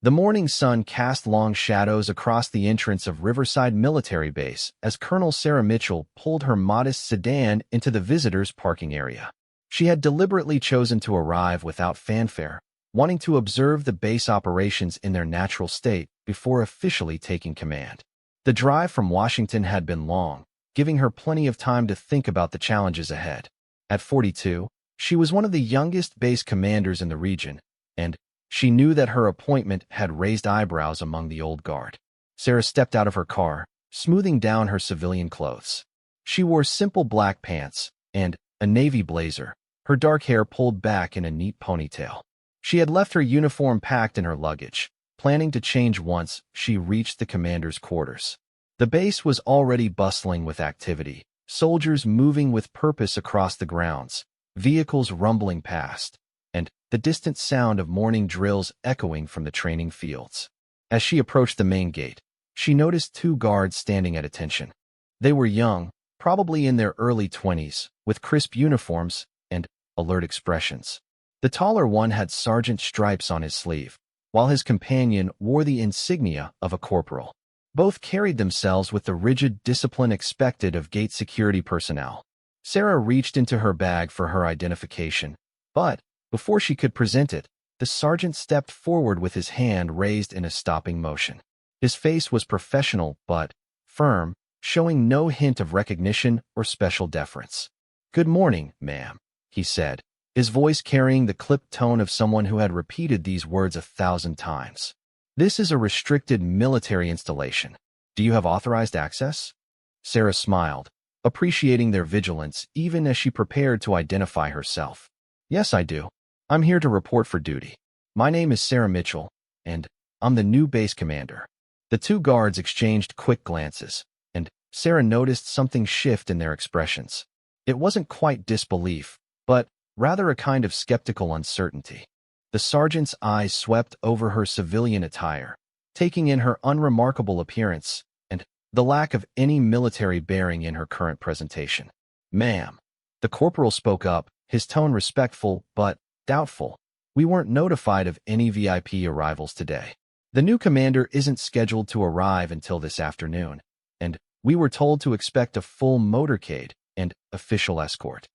The morning sun cast long shadows across the entrance of Riverside Military Base as Colonel Sarah Mitchell pulled her modest sedan into the visitors' parking area. She had deliberately chosen to arrive without fanfare, wanting to observe the base operations in their natural state before officially taking command. The drive from Washington had been long, giving her plenty of time to think about the challenges ahead. At 42, she was one of the youngest base commanders in the region, and she knew that her appointment had raised eyebrows among the old guard. Sarah stepped out of her car, smoothing down her civilian clothes. She wore simple black pants and a navy blazer, her dark hair pulled back in a neat ponytail. She had left her uniform packed in her luggage, planning to change once she reached the commander's quarters. The base was already bustling with activity, soldiers moving with purpose across the grounds, vehicles rumbling past, and the distant sound of morning drills echoing from the training fields. As she approached the main gate, she noticed two guards standing at attention. They were young, probably in their early 20s, with crisp uniforms and alert expressions. The taller one had sergeant stripes on his sleeve, while his companion wore the insignia of a corporal. Both carried themselves with the rigid discipline expected of gate security personnel. Sarah reached into her bag for her identification, but before she could present it, the sergeant stepped forward with his hand raised in a stopping motion. His face was professional but firm, showing no hint of recognition or special deference. "Good morning, ma'am," he said, his voice carrying the clipped tone of someone who had repeated these words 1,000 times. "This is a restricted military installation. Do you have authorized access?" Sarah smiled, appreciating their vigilance even as she prepared to identify herself. "Yes, I do. I'm here to report for duty. My name is Sarah Mitchell, and I'm the new base commander." The two guards exchanged quick glances, and Sarah noticed something shift in their expressions. It wasn't quite disbelief, but rather a kind of skeptical uncertainty. The sergeant's eyes swept over her civilian attire, taking in her unremarkable appearance and the lack of any military bearing in her current presentation. "Ma'am," the corporal spoke up, his tone respectful but doubtful. "We weren't notified of any VIP arrivals today. The new commander isn't scheduled to arrive until this afternoon, and we were told to expect a full motorcade and official escort."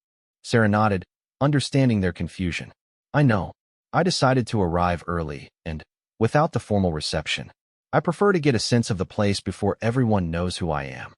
Sarah nodded, understanding their confusion. "I know. I decided to arrive early, and without the formal reception. I prefer to get a sense of the place before everyone knows who I am."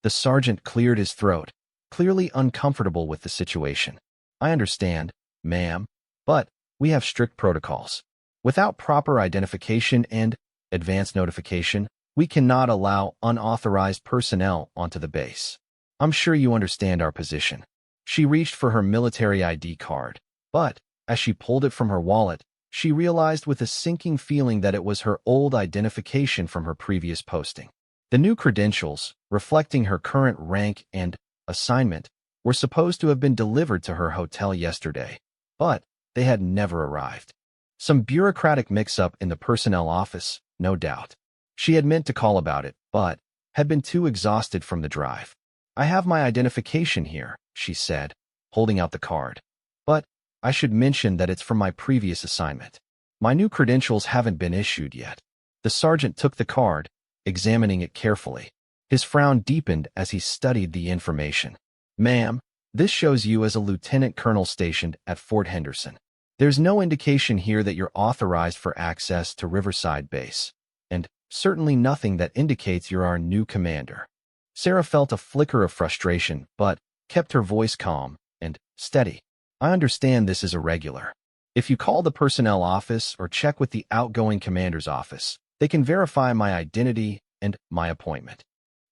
The sergeant cleared his throat, clearly uncomfortable with the situation. "I understand, ma'am, but we have strict protocols. Without proper identification and advance notification, we cannot allow unauthorized personnel onto the base. I'm sure you understand our position." She reached for her military ID card, but as she pulled it from her wallet, she realized with a sinking feeling that it was her old identification from her previous posting. The new credentials, reflecting her current rank and assignment, were supposed to have been delivered to her hotel yesterday, but they had never arrived. Some bureaucratic mix-up in the personnel office, no doubt. She had meant to call about it, but had been too exhausted from the drive. "I have my identification here," she said, holding out the card. "But I should mention that it's from my previous assignment. My new credentials haven't been issued yet." The sergeant took the card, examining it carefully. His frown deepened as he studied the information. "Ma'am, this shows you as a lieutenant colonel stationed at Fort Henderson. There's no indication here that you're authorized for access to Riverside Base, and certainly nothing that indicates you're our new commander." Sarah felt a flicker of frustration, but kept her voice calm and steady. "I understand this is irregular. If you call the personnel office or check with the outgoing commander's office, they can verify my identity and my appointment."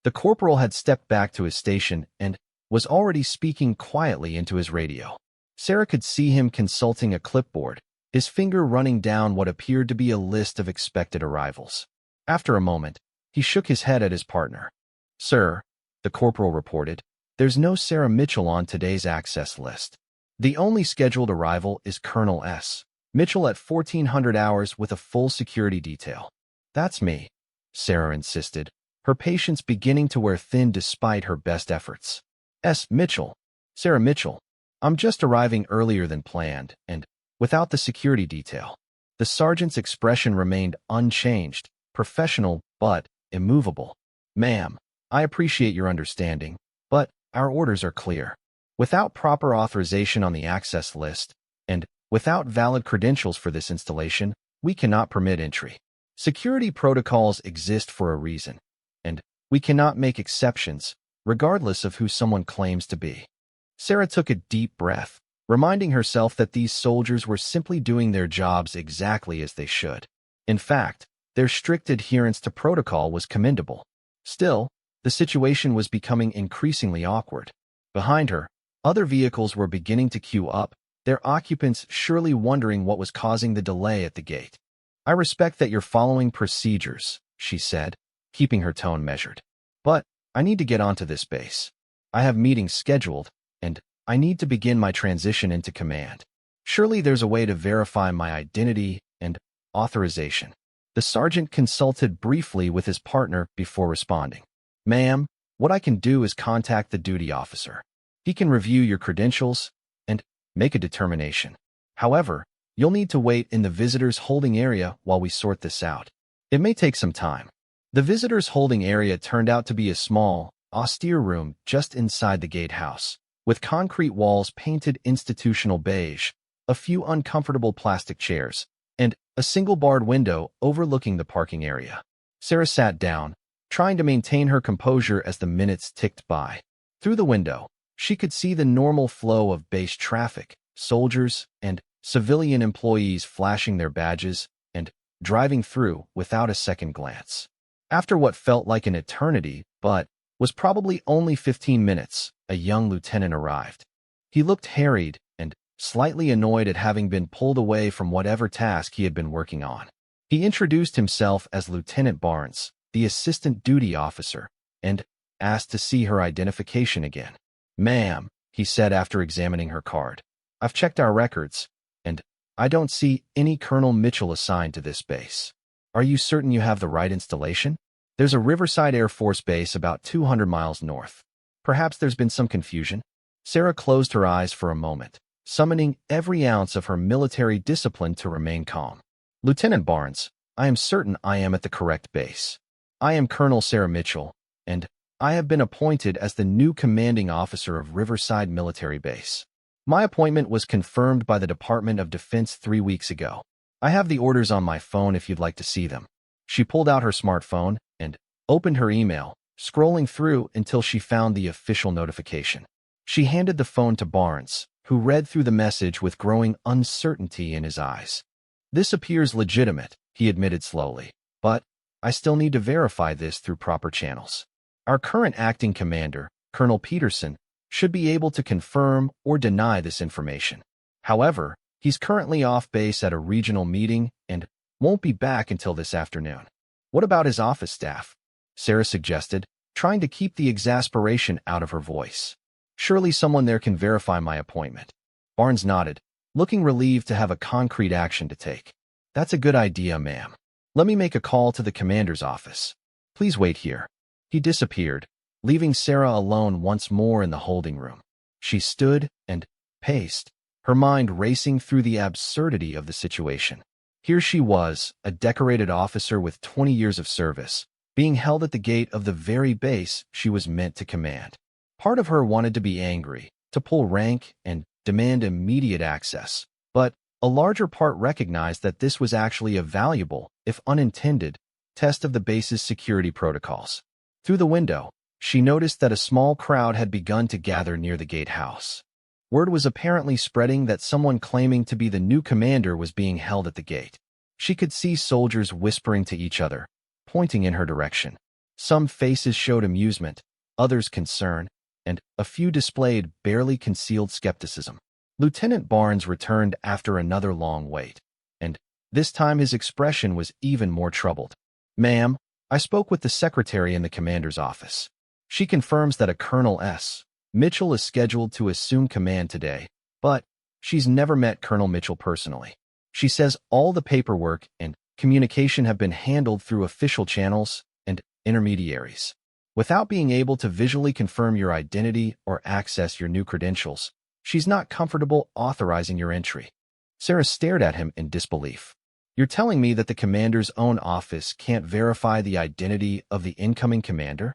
The corporal had stepped back to his station and was already speaking quietly into his radio. Sarah could see him consulting a clipboard, his finger running down what appeared to be a list of expected arrivals. After a moment, he shook his head at his partner. "Sir," the corporal reported, "there's no Sarah Mitchell on today's access list. The only scheduled arrival is Colonel S. Mitchell at 1400 hours with a full security detail." "That's me," Sarah insisted, her patience beginning to wear thin despite her best efforts. "S. Mitchell. Sarah Mitchell. I'm just arriving earlier than planned, and without the security detail." The sergeant's expression remained unchanged, professional but immovable. "Ma'am, I appreciate your understanding, but our orders are clear. Without proper authorization on the access list, and without valid credentials for this installation, we cannot permit entry. Security protocols exist for a reason, and we cannot make exceptions, regardless of who someone claims to be." Sarah took a deep breath, reminding herself that these soldiers were simply doing their jobs exactly as they should. In fact, their strict adherence to protocol was commendable. Still, the situation was becoming increasingly awkward. Behind her, other vehicles were beginning to queue up, their occupants surely wondering what was causing the delay at the gate. "I respect that you're following procedures," she said, keeping her tone measured. "But I need to get onto this base. I have meetings scheduled, and I need to begin my transition into command. Surely there's a way to verify my identity and authorization." The sergeant consulted briefly with his partner before responding. "Ma'am, what I can do is contact the duty officer. He can review your credentials and make a determination. However, you'll need to wait in the visitors' holding area while we sort this out. It may take some time." The visitors' holding area turned out to be a small, austere room just inside the gatehouse, with concrete walls painted institutional beige, a few uncomfortable plastic chairs, and a single barred window overlooking the parking area. Sarah sat down, trying to maintain her composure as the minutes ticked by. Through the window, she could see the normal flow of base traffic, soldiers and civilian employees flashing their badges and driving through without a second glance. After what felt like an eternity, but was probably only 15 minutes, a young lieutenant arrived. He looked harried and slightly annoyed at having been pulled away from whatever task he had been working on. He introduced himself as Lieutenant Barnes, the assistant duty officer, and asked to see her identification again. "Ma'am," he said after examining her card, "I've checked our records, and I don't see any Colonel Mitchell assigned to this base. Are you certain you have the right installation? There's a Riverside Air Force base about 200 miles north. Perhaps there's been some confusion." Sarah closed her eyes for a moment, summoning every ounce of her military discipline to remain calm. "Lieutenant Barnes, I am certain I am at the correct base. I am Colonel Sarah Mitchell, and I have been appointed as the new commanding officer of Riverside Military Base. My appointment was confirmed by the Department of Defense 3 weeks ago. I have the orders on my phone if you'd like to see them." She pulled out her smartphone and opened her email, scrolling through until she found the official notification. She handed the phone to Barnes, who read through the message with growing uncertainty in his eyes. "This appears legitimate," he admitted slowly, "but I still need to verify this through proper channels. Our current acting commander, Colonel Peterson, should be able to confirm or deny this information. However, he's currently off base at a regional meeting and won't be back until this afternoon. What about his office staff?" Sarah suggested, trying to keep the exasperation out of her voice. "Surely someone there can verify my appointment." Barnes nodded, looking relieved to have a concrete action to take. "That's a good idea, ma'am. Let me make a call to the commander's office. Please wait here." He disappeared, leaving Sarah alone once more in the holding room. She stood and paced, her mind racing through the absurdity of the situation. Here she was, a decorated officer with 20 years of service, being held at the gate of the very base she was meant to command. Part of her wanted to be angry, to pull rank and demand immediate access, but a larger part recognized that this was actually a valuable, if unintended, test of the base's security protocols. Through the window, she noticed that a small crowd had begun to gather near the gatehouse. Word was apparently spreading that someone claiming to be the new commander was being held at the gate. She could see soldiers whispering to each other, pointing in her direction. Some faces showed amusement, others concern, and a few displayed barely concealed skepticism. Lieutenant Barnes returned after another long wait, and this time his expression was even more troubled. "Ma'am, I spoke with the secretary in the commander's office. She confirms that a Colonel S. Mitchell is scheduled to assume command today, but she's never met Colonel Mitchell personally. She says all the paperwork and communication have been handled through official channels and intermediaries. Without being able to visually confirm your identity or access your new credentials, she's not comfortable authorizing your entry." Sarah stared at him in disbelief. You're telling me that the commander's own office can't verify the identity of the incoming commander?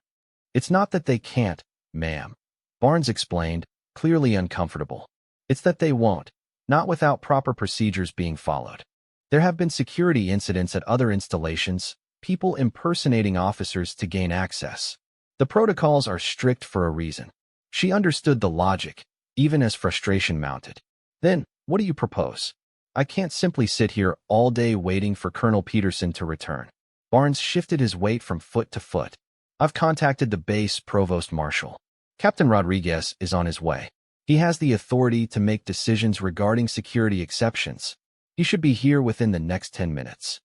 It's not that they can't, ma'am, Barnes explained, clearly uncomfortable. It's that they won't, not without proper procedures being followed. There have been security incidents at other installations, people impersonating officers to gain access. The protocols are strict for a reason. She understood the logic, even as frustration mounted. Then, what do you propose? I can't simply sit here all day waiting for Colonel Peterson to return. Barnes shifted his weight from foot to foot. I've contacted the base provost marshal. Captain Rodriguez is on his way. He has the authority to make decisions regarding security exceptions. He should be here within the next 10 minutes.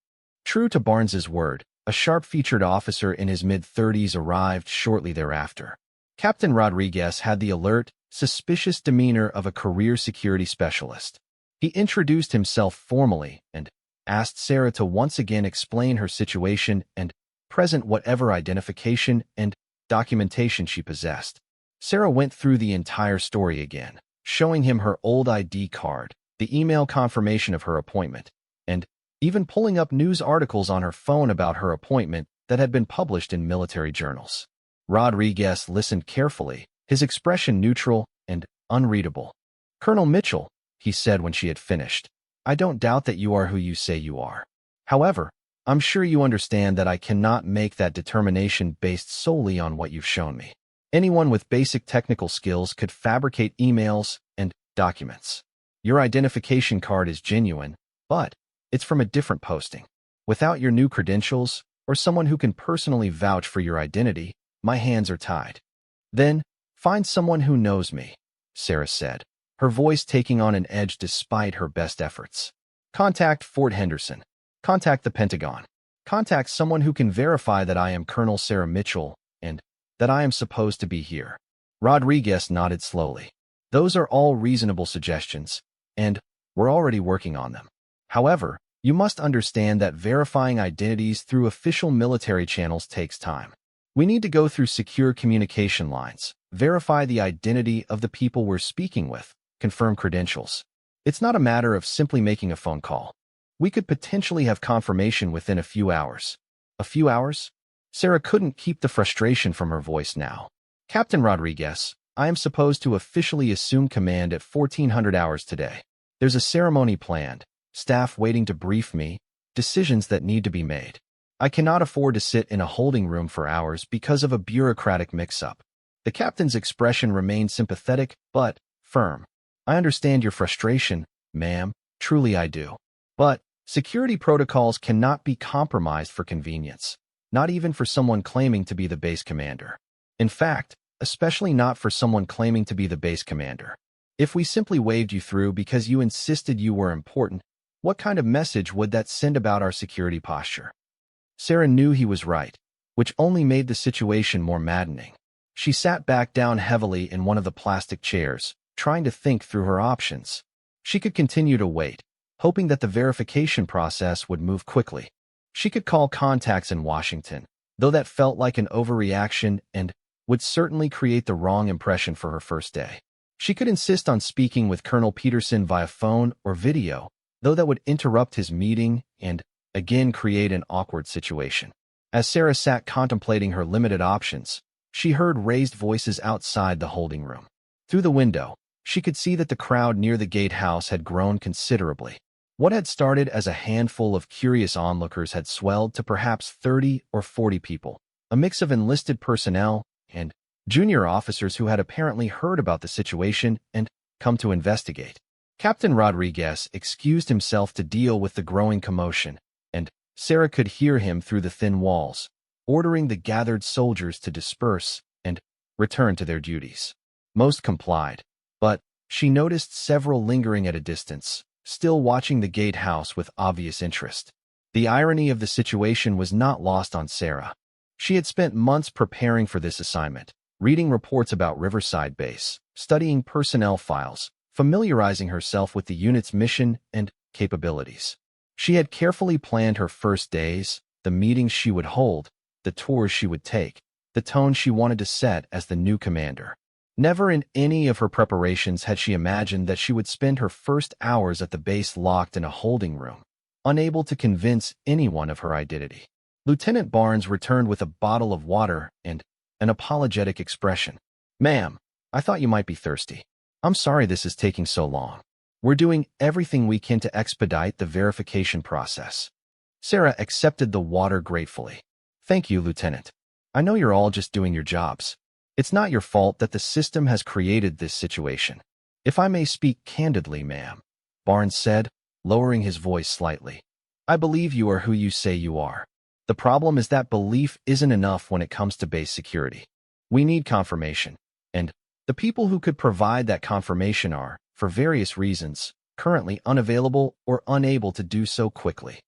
True to Barnes's word, a sharp-featured officer in his mid-30s arrived shortly thereafter. Captain Rodriguez had the alert, suspicious demeanor of a career security specialist. He introduced himself formally and asked Sarah to once again explain her situation and present whatever identification and documentation she possessed. Sarah went through the entire story again, showing him her old ID card, the email confirmation of her appointment, and even pulling up news articles on her phone about her appointment that had been published in military journals. Rodriguez listened carefully, his expression neutral and unreadable. Colonel Mitchell, he said when she had finished, I don't doubt that you are who you say you are. However, I'm sure you understand that I cannot make that determination based solely on what you've shown me. Anyone with basic technical skills could fabricate emails and documents. Your identification card is genuine, but it's from a different posting. Without your new credentials, or someone who can personally vouch for your identity, my hands are tied. Then, find someone who knows me, Sarah said, her voice taking on an edge despite her best efforts. Contact Fort Henderson. Contact the Pentagon. Contact someone who can verify that I am Colonel Sarah Mitchell and that I am supposed to be here. Rodriguez nodded slowly. Those are all reasonable suggestions, and we're already working on them. However, you must understand that verifying identities through official military channels takes time. We need to go through secure communication lines, verify the identity of the people we're speaking with, confirm credentials. It's not a matter of simply making a phone call. We could potentially have confirmation within a few hours. A few hours? Sarah couldn't keep the frustration from her voice now. Captain Rodriguez, I am supposed to officially assume command at 1400 hours today. There's a ceremony planned, staff waiting to brief me, decisions that need to be made. I cannot afford to sit in a holding room for hours because of a bureaucratic mix-up. The captain's expression remained sympathetic, but firm. I understand your frustration, ma'am, truly I do. But security protocols cannot be compromised for convenience, not even for someone claiming to be the base commander. In fact, especially not for someone claiming to be the base commander. If we simply waved you through because you insisted you were important, what kind of message would that send about our security posture? Sarah knew he was right, which only made the situation more maddening. She sat back down heavily in one of the plastic chairs, trying to think through her options. She could continue to wait, hoping that the verification process would move quickly. She could call contacts in Washington, though that felt like an overreaction and would certainly create the wrong impression for her first day. She could insist on speaking with Colonel Peterson via phone or video, though that would interrupt his meeting and, again, create an awkward situation. As Sarah sat contemplating her limited options, she heard raised voices outside the holding room. Through the window, she could see that the crowd near the gatehouse had grown considerably. What had started as a handful of curious onlookers had swelled to perhaps 30 or 40 people, a mix of enlisted personnel and junior officers who had apparently heard about the situation and come to investigate. Captain Rodriguez excused himself to deal with the growing commotion, and Sarah could hear him through the thin walls, ordering the gathered soldiers to disperse and return to their duties. Most complied, but she noticed several lingering at a distance, still watching the gatehouse with obvious interest. The irony of the situation was not lost on Sarah. She had spent months preparing for this assignment, reading reports about Riverside Base, studying personnel files, familiarizing herself with the unit's mission and capabilities. She had carefully planned her first days, the meetings she would hold, the tours she would take, the tone she wanted to set as the new commander. Never in any of her preparations had she imagined that she would spend her first hours at the base locked in a holding room, unable to convince anyone of her identity. Lieutenant Barnes returned with a bottle of water and an apologetic expression. "Ma'am, I thought you might be thirsty. I'm sorry this is taking so long. We're doing everything we can to expedite the verification process." Sarah accepted the water gratefully. "Thank you, Lieutenant. I know you're all just doing your jobs. It's not your fault that the system has created this situation. If I may speak candidly, ma'am," Barnes said, lowering his voice slightly. "I believe you are who you say you are. The problem is that belief isn't enough when it comes to base security. We need confirmation, and the people who could provide that confirmation are, for various reasons, currently unavailable or unable to do so quickly."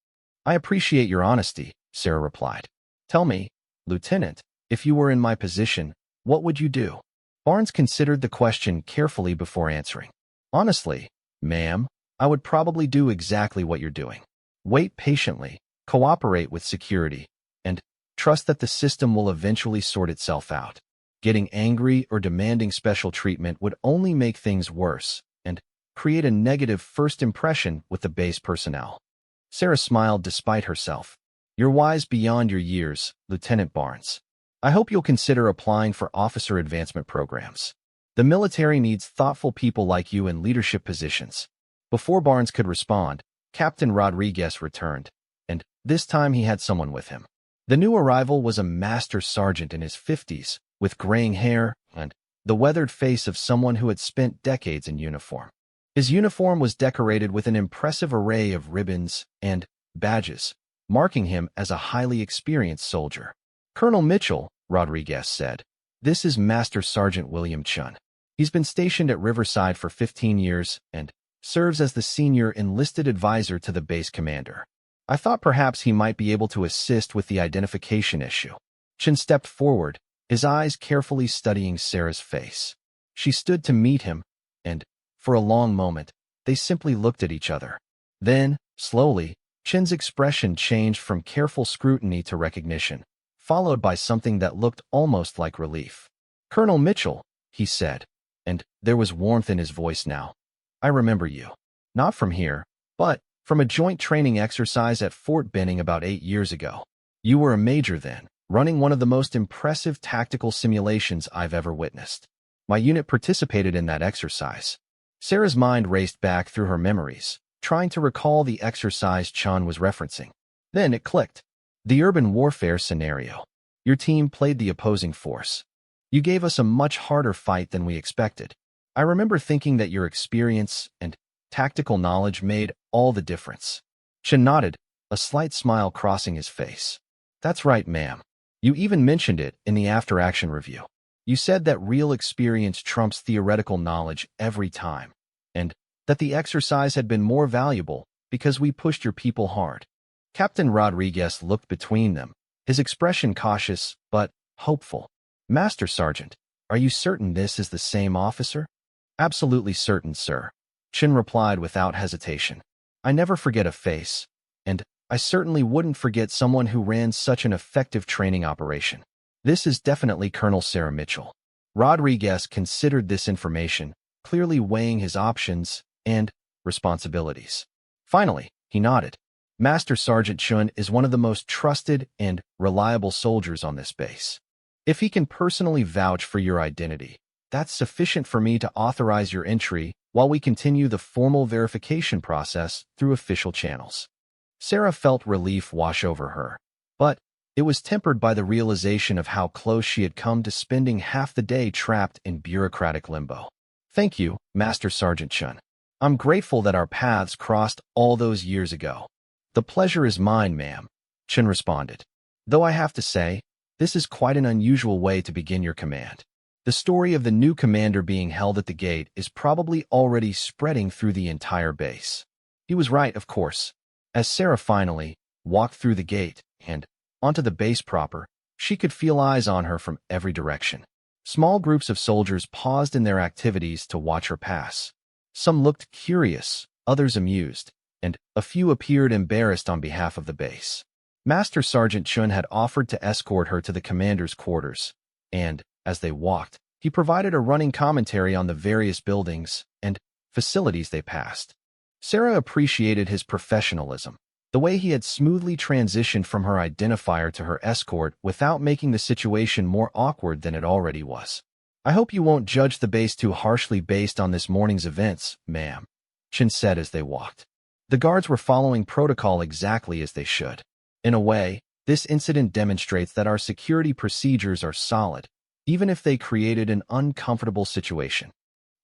"I appreciate your honesty," Sarah replied. "Tell me, Lieutenant, if you were in my position, what would you do?" Barnes considered the question carefully before answering. "Honestly, ma'am, I would probably do exactly what you're doing. Wait patiently, cooperate with security, and trust that the system will eventually sort itself out. Getting angry or demanding special treatment would only make things worse and create a negative first impression with the base personnel." Sarah smiled despite herself. "You're wise beyond your years, Lieutenant Barnes. I hope you'll consider applying for officer advancement programs. The military needs thoughtful people like you in leadership positions." Before Barnes could respond, Captain Rodriguez returned, and this time he had someone with him. The new arrival was a master sergeant in his 50s, with graying hair and the weathered face of someone who had spent decades in uniform. His uniform was decorated with an impressive array of ribbons and badges, marking him as a highly experienced soldier. "Colonel Mitchell," Rodriguez said, "this is Master Sergeant William Chun. He's been stationed at Riverside for 15 years and serves as the senior enlisted advisor to the base commander. I thought perhaps he might be able to assist with the identification issue." Chun stepped forward, his eyes carefully studying Sarah's face. She stood to meet him, and for a long moment, they simply looked at each other. Then, slowly, Chun's expression changed from careful scrutiny to recognition, followed by something that looked almost like relief. "Colonel Mitchell," he said, and there was warmth in his voice now. "I remember you. Not from here, but from a joint training exercise at Fort Benning about 8 years ago. You were a major then, running one of the most impressive tactical simulations I've ever witnessed. My unit participated in that exercise." Sarah's mind raced back through her memories, trying to recall the exercise Chun was referencing. Then it clicked. The urban warfare scenario. Your team played the opposing force. You gave us a much harder fight than we expected. I remember thinking that your experience and tactical knowledge made all the difference. Chun nodded, a slight smile crossing his face. "That's right, ma'am. You even mentioned it in the after-action review. You said that real experience trumps theoretical knowledge every time, and that the exercise had been more valuable because we pushed your people hard." Captain Rodriguez looked between them, his expression cautious but hopeful. "Master Sergeant, are you certain this is the same officer?" "Absolutely certain, sir," Chun replied without hesitation. "I never forget a face, and I certainly wouldn't forget someone who ran such an effective training operation. This is definitely Colonel Sarah Mitchell." Rodriguez considered this information, clearly weighing his options and responsibilities. Finally, he nodded. "Master Sergeant Chun is one of the most trusted and reliable soldiers on this base. If he can personally vouch for your identity, that's sufficient for me to authorize your entry while we continue the formal verification process through official channels." Sarah felt relief wash over her, but it was tempered by the realization of how close she had come to spending half the day trapped in bureaucratic limbo. "Thank you, Master Sergeant Chun. I'm grateful that our paths crossed all those years ago." "The pleasure is mine, ma'am," Chun responded. "Though I have to say, this is quite an unusual way to begin your command. The story of the new commander being held at the gate is probably already spreading through the entire base." He was right, of course. As Sarah finally walked through the gate and onto the base proper, she could feel eyes on her from every direction. Small groups of soldiers paused in their activities to watch her pass. Some looked curious, others amused, and a few appeared embarrassed on behalf of the base. Master Sergeant Chun had offered to escort her to the commander's quarters, and, as they walked, he provided a running commentary on the various buildings and facilities they passed. Sarah appreciated his professionalism. The way he had smoothly transitioned from her identifier to her escort without making the situation more awkward than it already was. I hope you won't judge the base too harshly based on this morning's events, ma'am, Chin said as they walked. The guards were following protocol exactly as they should. In a way, this incident demonstrates that our security procedures are solid, even if they created an uncomfortable situation.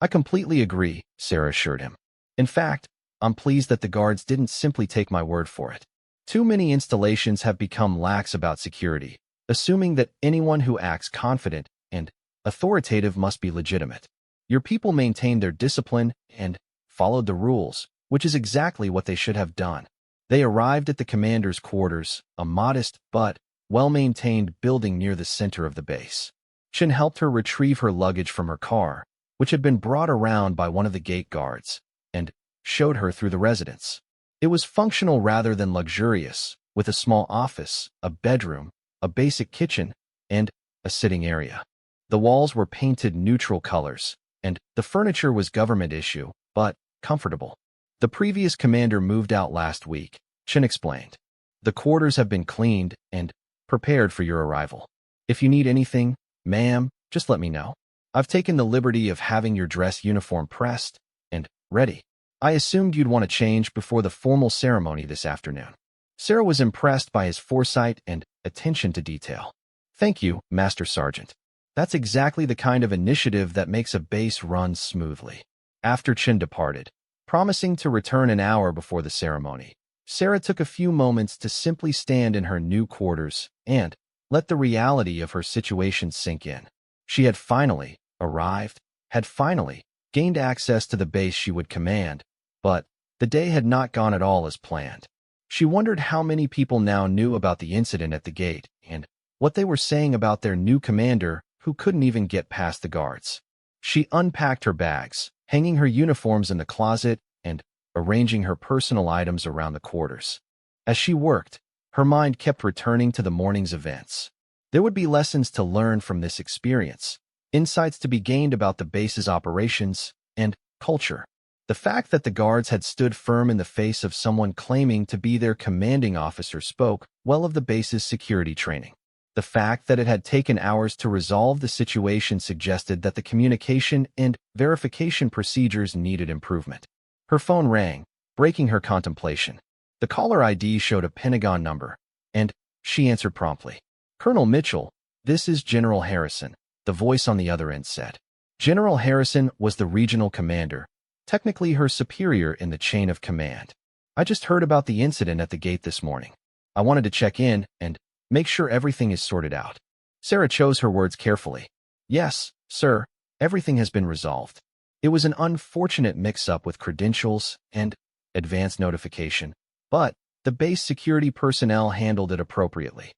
I completely agree, Sarah assured him. In fact, I'm pleased that the guards didn't simply take my word for it. Too many installations have become lax about security, assuming that anyone who acts confident and authoritative must be legitimate. Your people maintained their discipline and followed the rules, which is exactly what they should have done. They arrived at the commander's quarters, a modest but well-maintained building near the center of the base. Chin helped her retrieve her luggage from her car, which had been brought around by one of the gate guards, and showed her through the residence. It was functional rather than luxurious, with a small office, a bedroom, a basic kitchen, and a sitting area. The walls were painted neutral colors, and the furniture was government issue, but comfortable. The previous commander moved out last week, Chin explained. The quarters have been cleaned and prepared for your arrival. If you need anything, ma'am, just let me know. I've taken the liberty of having your dress uniform pressed and ready. I assumed you'd want to change before the formal ceremony this afternoon. Sarah was impressed by his foresight and attention to detail. Thank you, Master Sergeant. That's exactly the kind of initiative that makes a base run smoothly. After Chin departed, promising to return an hour before the ceremony, Sarah took a few moments to simply stand in her new quarters and let the reality of her situation sink in. She had finally arrived, had finally gained access to the base she would command, but the day had not gone at all as planned. She wondered how many people now knew about the incident at the gate and what they were saying about their new commander who couldn't even get past the guards. She unpacked her bags, hanging her uniforms in the closet and arranging her personal items around the quarters. As she worked, her mind kept returning to the morning's events. There would be lessons to learn from this experience, insights to be gained about the base's operations and culture. The fact that the guards had stood firm in the face of someone claiming to be their commanding officer spoke well of the base's security training. The fact that it had taken hours to resolve the situation suggested that the communication and verification procedures needed improvement. Her phone rang, breaking her contemplation. The caller ID showed a Pentagon number, and she answered promptly. Colonel Mitchell, this is General Harrison, the voice on the other end said. General Harrison was the regional commander, technically her superior in the chain of command. I just heard about the incident at the gate this morning. I wanted to check in and make sure everything is sorted out. Sarah chose her words carefully. Yes, sir, everything has been resolved. It was an unfortunate mix-up with credentials and advance notification, but the base security personnel handled it appropriately.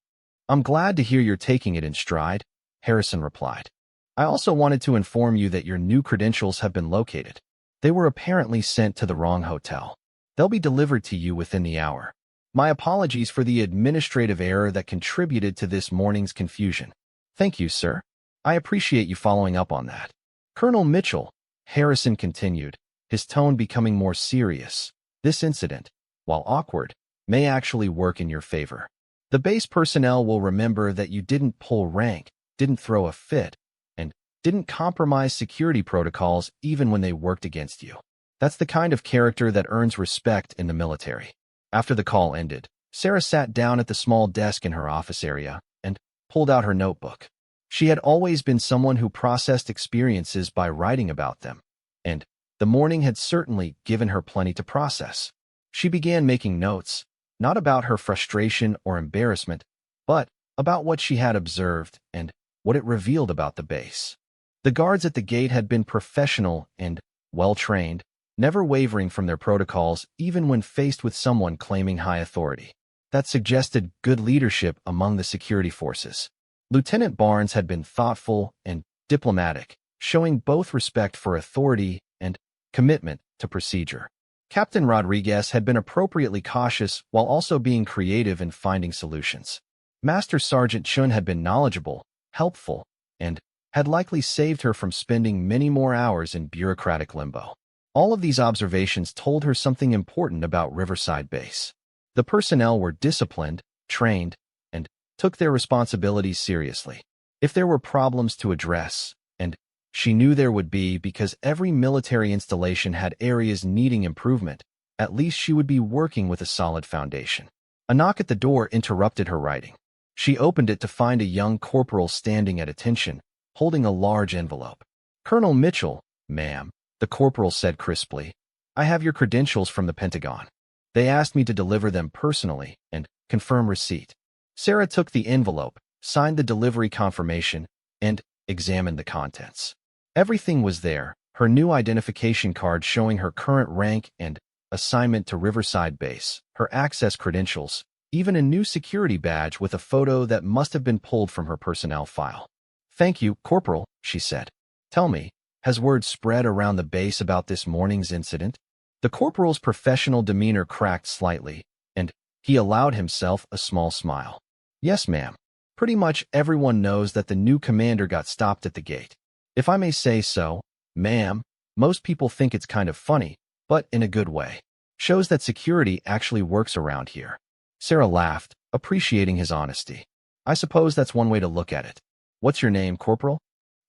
I'm glad to hear you're taking it in stride, Harrison replied. I also wanted to inform you that your new credentials have been located. They were apparently sent to the wrong hotel. They'll be delivered to you within the hour. My apologies for the administrative error that contributed to this morning's confusion. Thank you, sir. I appreciate you following up on that. Colonel Mitchell, Harrison continued, his tone becoming more serious. This incident, while awkward, may actually work in your favor. The base personnel will remember that you didn't pull rank, didn't throw a fit, and didn't compromise security protocols even when they worked against you. That's the kind of character that earns respect in the military. After the call ended, Sarah sat down at the small desk in her office area and pulled out her notebook. She had always been someone who processed experiences by writing about them, and the morning had certainly given her plenty to process. She began making notes, not about her frustration or embarrassment, but about what she had observed and what it revealed about the base. The guards at the gate had been professional and well-trained, never wavering from their protocols even when faced with someone claiming high authority. That suggested good leadership among the security forces. Lieutenant Barnes had been thoughtful and diplomatic, showing both respect for authority and commitment to procedure. Captain Rodriguez had been appropriately cautious while also being creative in finding solutions. Master Sergeant Chun had been knowledgeable, helpful, and had likely saved her from spending many more hours in bureaucratic limbo. All of these observations told her something important about Riverside Base. The personnel were disciplined, trained, and took their responsibilities seriously. If there were problems to address, and she knew there would be because every military installation had areas needing improvement, at least she would be working with a solid foundation. A knock at the door interrupted her writing. She opened it to find a young corporal standing at attention, holding a large envelope. "Colonel Mitchell, ma'am," the corporal said crisply. "I have your credentials from the Pentagon. They asked me to deliver them personally and confirm receipt." Sarah took the envelope, signed the delivery confirmation, and examined the contents. Everything was there, her new identification card showing her current rank and assignment to Riverside Base, her access credentials, even a new security badge with a photo that must have been pulled from her personnel file. "Thank you, Corporal," she said. "Tell me, has word spread around the base about this morning's incident?" The corporal's professional demeanor cracked slightly, and he allowed himself a small smile. "Yes, ma'am. Pretty much everyone knows that the new commander got stopped at the gate. If I may say so, ma'am, most people think it's kind of funny, but in a good way. Shows that security actually works around here." Sarah laughed, appreciating his honesty. "I suppose that's one way to look at it. What's your name, Corporal?"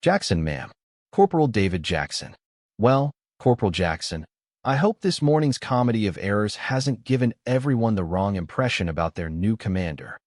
"Jackson, ma'am. Corporal David Jackson." "Well, Corporal Jackson, I hope this morning's comedy of errors hasn't given everyone the wrong impression about their new commander."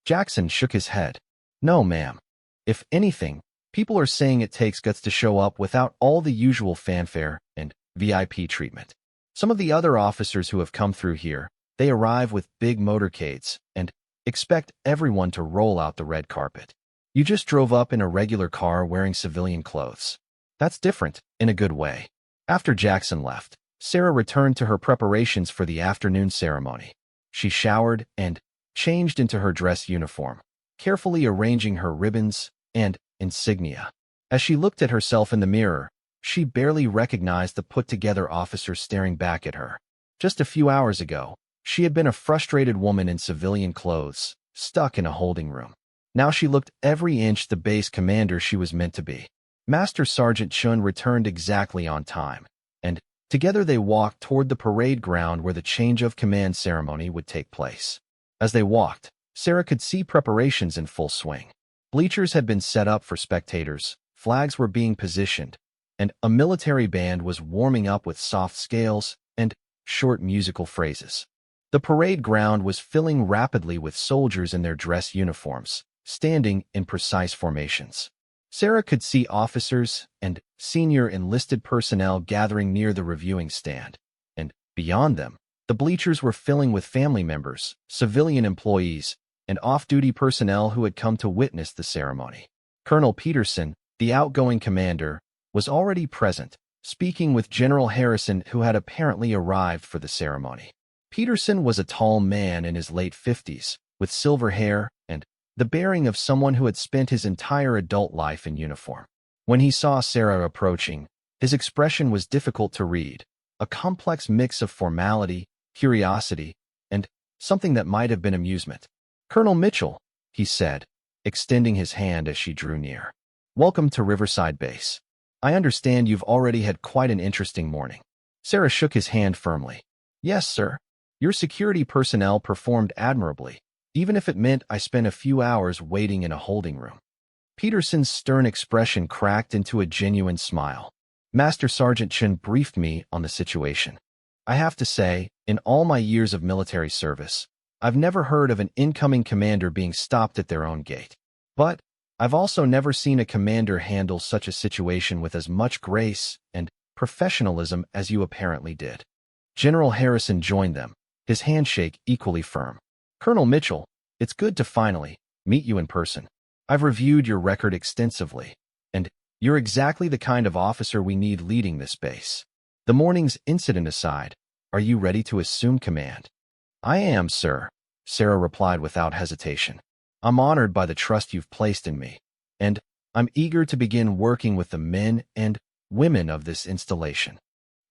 Jackson shook his head. "No, ma'am. If anything, people are saying it takes guts to show up without all the usual fanfare and VIP treatment. Some of the other officers who have come through here, they arrive with big motorcades and expect everyone to roll out the red carpet. You just drove up in a regular car wearing civilian clothes. That's different, in a good way." After Jackson left, Sarah returned to her preparations for the afternoon ceremony. She showered and changed into her dress uniform, carefully arranging her ribbons and insignia. As she looked at herself in the mirror, she barely recognized the put-together officer staring back at her. Just a few hours ago, she had been a frustrated woman in civilian clothes, stuck in a holding room. Now she looked every inch the base commander she was meant to be. Master Sergeant Chun returned exactly on time, and together they walked toward the parade ground where the change of command ceremony would take place. As they walked, Sarah could see preparations in full swing. Bleachers had been set up for spectators, flags were being positioned, and a military band was warming up with soft scales and short musical phrases. The parade ground was filling rapidly with soldiers in their dress uniforms, standing in precise formations. Sarah could see officers and senior enlisted personnel gathering near the reviewing stand, and beyond them, the bleachers were filling with family members, civilian employees, and off-duty personnel who had come to witness the ceremony. Colonel Peterson, the outgoing commander, was already present, speaking with General Harrison, who had apparently arrived for the ceremony. Peterson was a tall man in his late 50s, with silver hair and the bearing of someone who had spent his entire adult life in uniform. When he saw Sarah approaching, his expression was difficult to read, a complex mix of formality, curiosity, and something that might have been amusement. "Colonel Mitchell," he said, extending his hand as she drew near. "Welcome to Riverside Base. I understand you've already had quite an interesting morning." Sarah shook his hand firmly. "Yes, sir. Your security personnel performed admirably, even if it meant I spent a few hours waiting in a holding room." Peterson's stern expression cracked into a genuine smile. "Master Sergeant Chen briefed me on the situation. I have to say, in all my years of military service, I've never heard of an incoming commander being stopped at their own gate. But I've also never seen a commander handle such a situation with as much grace and professionalism as you apparently did." General Harrison joined them, his handshake equally firm. "Colonel Mitchell, it's good to finally meet you in person. I've reviewed your record extensively, and you're exactly the kind of officer we need leading this base. The morning's incident aside, are you ready to assume command?" "I am, sir," Sarah replied without hesitation. "I'm honored by the trust you've placed in me, and I'm eager to begin working with the men and women of this installation."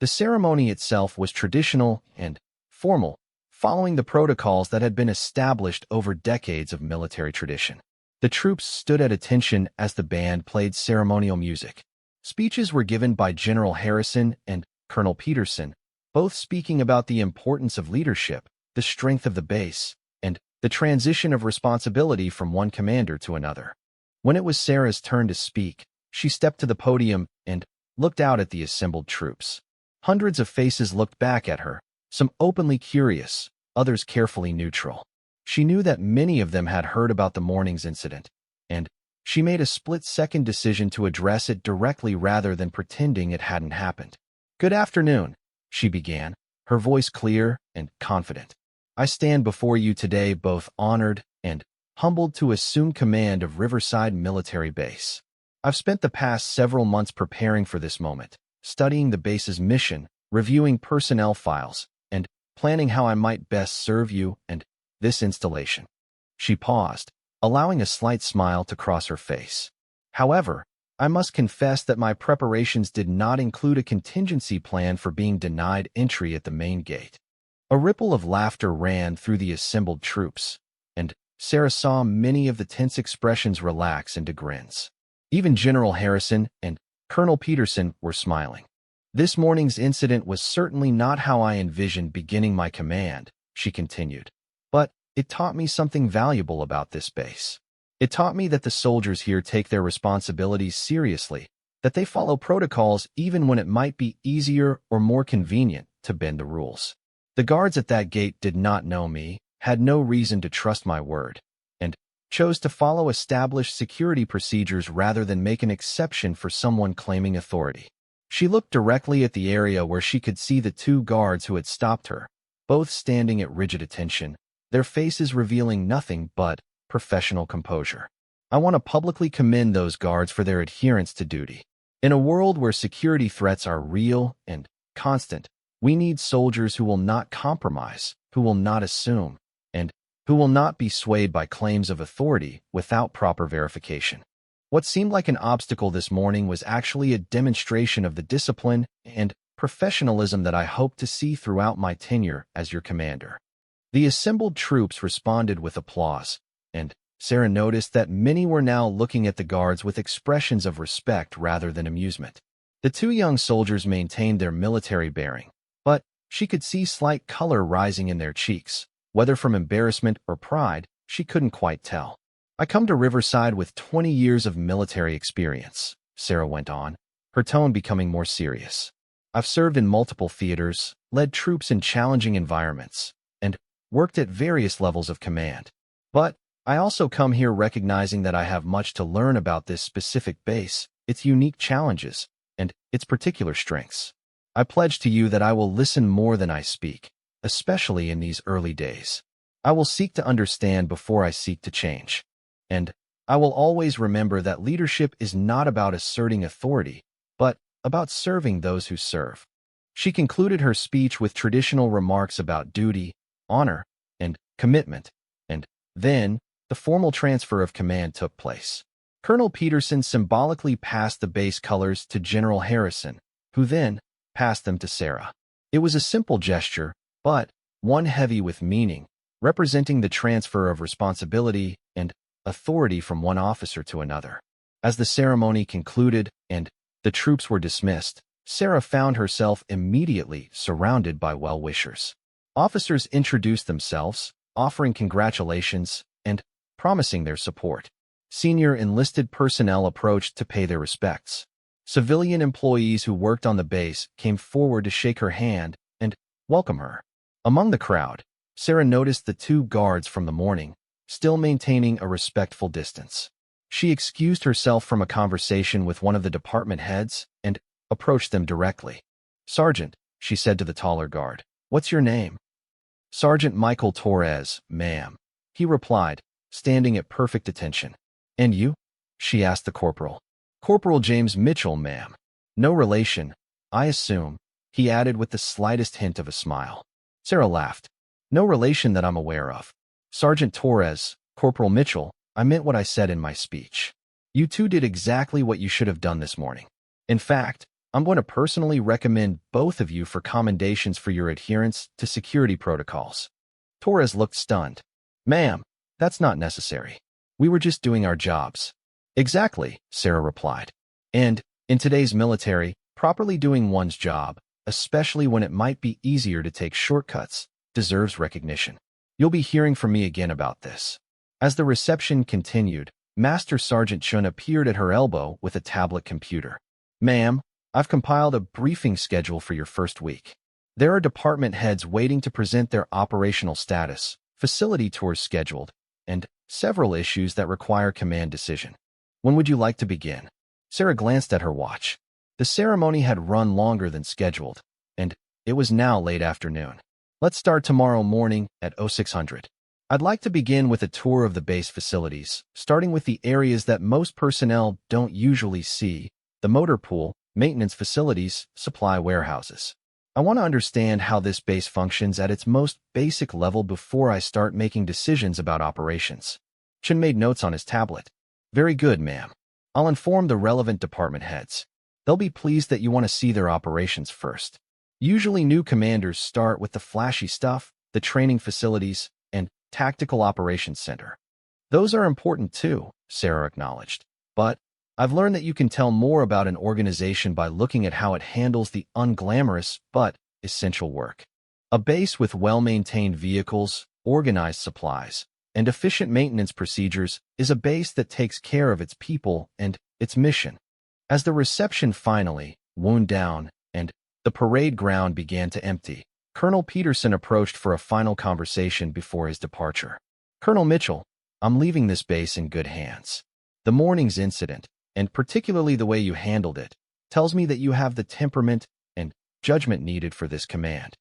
The ceremony itself was traditional and formal, following the protocols that had been established over decades of military tradition. The troops stood at attention as the band played ceremonial music. Speeches were given by General Harrison and Colonel Peterson, both speaking about the importance of leadership, the strength of the base, and the transition of responsibility from one commander to another. When it was Sarah's turn to speak, she stepped to the podium and looked out at the assembled troops. Hundreds of faces looked back at her, some openly curious, others carefully neutral. She knew that many of them had heard about the morning's incident, and she made a split-second decision to address it directly rather than pretending it hadn't happened. "Good afternoon," she began, her voice clear and confident. "I stand before you today both honored and humbled to assume command of Riverside Military Base. I've spent the past several months preparing for this moment, studying the base's mission, reviewing personnel files, and planning how I might best serve you and this installation." She paused, allowing a slight smile to cross her face. "However, I must confess that my preparations did not include a contingency plan for being denied entry at the main gate." A ripple of laughter ran through the assembled troops, and Sarah saw many of the tense expressions relax into grins. Even General Harrison and Colonel Peterson were smiling. "This morning's incident was certainly not how I envisioned beginning my command," she continued. "But it taught me something valuable about this base. It taught me that the soldiers here take their responsibilities seriously, that they follow protocols even when it might be easier or more convenient to bend the rules. The guards at that gate did not know me, had no reason to trust my word, and chose to follow established security procedures rather than make an exception for someone claiming authority." She looked directly at the area where she could see the two guards who had stopped her, both standing at rigid attention, their faces revealing nothing but professional composure. "I want to publicly commend those guards for their adherence to duty. In a world where security threats are real and constant, we need soldiers who will not compromise, who will not assume, and who will not be swayed by claims of authority without proper verification." What seemed like an obstacle this morning was actually a demonstration of the discipline and professionalism that I hope to see throughout my tenure as your commander. The assembled troops responded with applause, and Sarah noticed that many were now looking at the guards with expressions of respect rather than amusement. The two young soldiers maintained their military bearing, but she could see slight color rising in their cheeks. Whether from embarrassment or pride, she couldn't quite tell. "I come to Riverside with 20 years of military experience," Sarah went on, her tone becoming more serious. "I've served in multiple theaters, led troops in challenging environments, and worked at various levels of command. But I also come here recognizing that I have much to learn about this specific base, its unique challenges, and its particular strengths. I pledge to you that I will listen more than I speak, especially in these early days. I will seek to understand before I seek to change. And I will always remember that leadership is not about asserting authority, but about serving those who serve." She concluded her speech with traditional remarks about duty, honor, and commitment, and then the formal transfer of command took place. Colonel Peterson symbolically passed the base colors to General Harrison, who then passed them to Sarah. It was a simple gesture, but one heavy with meaning, representing the transfer of responsibility and authority from one officer to another. As the ceremony concluded and the troops were dismissed, Sarah found herself immediately surrounded by well-wishers. Officers introduced themselves, offering congratulations and promising their support. Senior enlisted personnel approached to pay their respects. Civilian employees who worked on the base came forward to shake her hand and welcome her. Among the crowd, Sarah noticed the two guards from the morning, still maintaining a respectful distance. She excused herself from a conversation with one of the department heads and approached them directly. "Sergeant," she said to the taller guard, "what's your name?" "Sergeant Michael Torres, ma'am," he replied, standing at perfect attention. "And you?" she asked the corporal. "Corporal James Mitchell, ma'am." "No relation, I assume," he added with the slightest hint of a smile. Sarah laughed. "No relation that I'm aware of. Sergeant Torres, Corporal Mitchell, I meant what I said in my speech. You two did exactly what you should have done this morning. In fact, I'm going to personally recommend both of you for commendations for your adherence to security protocols." Torres looked stunned. "Ma'am, that's not necessary. We were just doing our jobs." "Exactly," Sarah replied. "And, in today's military, properly doing one's job, especially when it might be easier to take shortcuts, deserves recognition. You'll be hearing from me again about this." As the reception continued, Master Sergeant Chun appeared at her elbow with a tablet computer. "Ma'am, I've compiled a briefing schedule for your first week. There are department heads waiting to present their operational status, facility tours scheduled, and several issues that require command decision. When would you like to begin?" Sarah glanced at her watch. The ceremony had run longer than scheduled, and it was now late afternoon. "Let's start tomorrow morning at 0600. I'd like to begin with a tour of the base facilities, starting with the areas that most personnel don't usually see: the motor pool, maintenance facilities, supply warehouses. I want to understand how this base functions at its most basic level before I start making decisions about operations." Chun made notes on his tablet. "Very good, ma'am. I'll inform the relevant department heads. They'll be pleased that you want to see their operations first. Usually new commanders start with the flashy stuff, the training facilities, and tactical operations center. Those are important too," Sarah acknowledged. "But I've learned that you can tell more about an organization by looking at how it handles the unglamorous but essential work. A base with well-maintained vehicles, organized supplies, and efficient maintenance procedures is a base that takes care of its people and its mission." As the reception finally wound down and the parade ground began to empty, Colonel Peterson approached for a final conversation before his departure. "Colonel Mitchell, I'm leaving this base in good hands. The morning's incident, and particularly the way you handled it, tells me that you have the temperament and judgment needed for this command."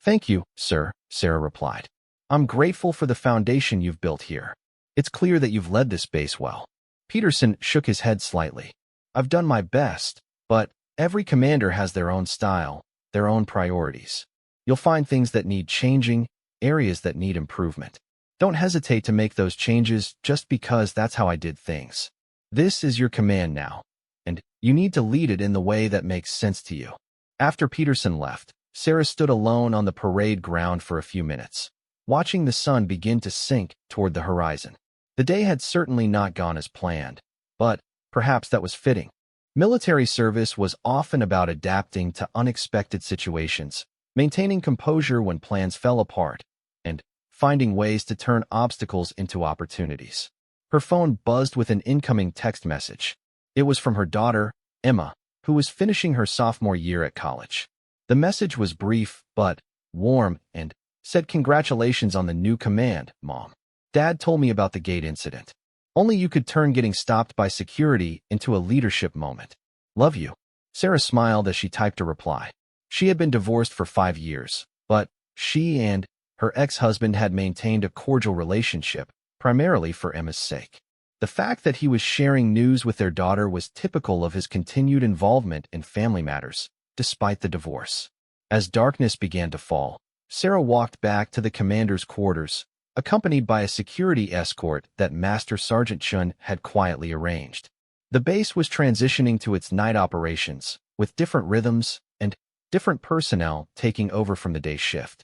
"Thank you, sir," Sarah replied. "I'm grateful for the foundation you've built here. It's clear that you've led this base well." Peterson shook his head slightly. "I've done my best, but every commander has their own style, their own priorities. You'll find things that need changing, areas that need improvement. Don't hesitate to make those changes just because that's how I did things. This is your command now, and you need to lead it in the way that makes sense to you." After Peterson left, Sarah stood alone on the parade ground for a few minutes, watching the sun begin to sink toward the horizon. The day had certainly not gone as planned, but perhaps that was fitting. Military service was often about adapting to unexpected situations, maintaining composure when plans fell apart, and finding ways to turn obstacles into opportunities. Her phone buzzed with an incoming text message. It was from her daughter, Emma, who was finishing her sophomore year at college. The message was brief but warm and said, "Congratulations on the new command, Mom. Dad told me about the gate incident. Only you could turn getting stopped by security into a leadership moment. Love you." Sarah smiled as she typed a reply. She had been divorced for 5 years, but she and her ex-husband had maintained a cordial relationship, primarily for Emma's sake. The fact that he was sharing news with their daughter was typical of his continued involvement in family matters, despite the divorce. As darkness began to fall, Sarah walked back to the commander's quarters, accompanied by a security escort that Master Sergeant Chun had quietly arranged. The base was transitioning to its night operations, with different rhythms and different personnel taking over from the day shift.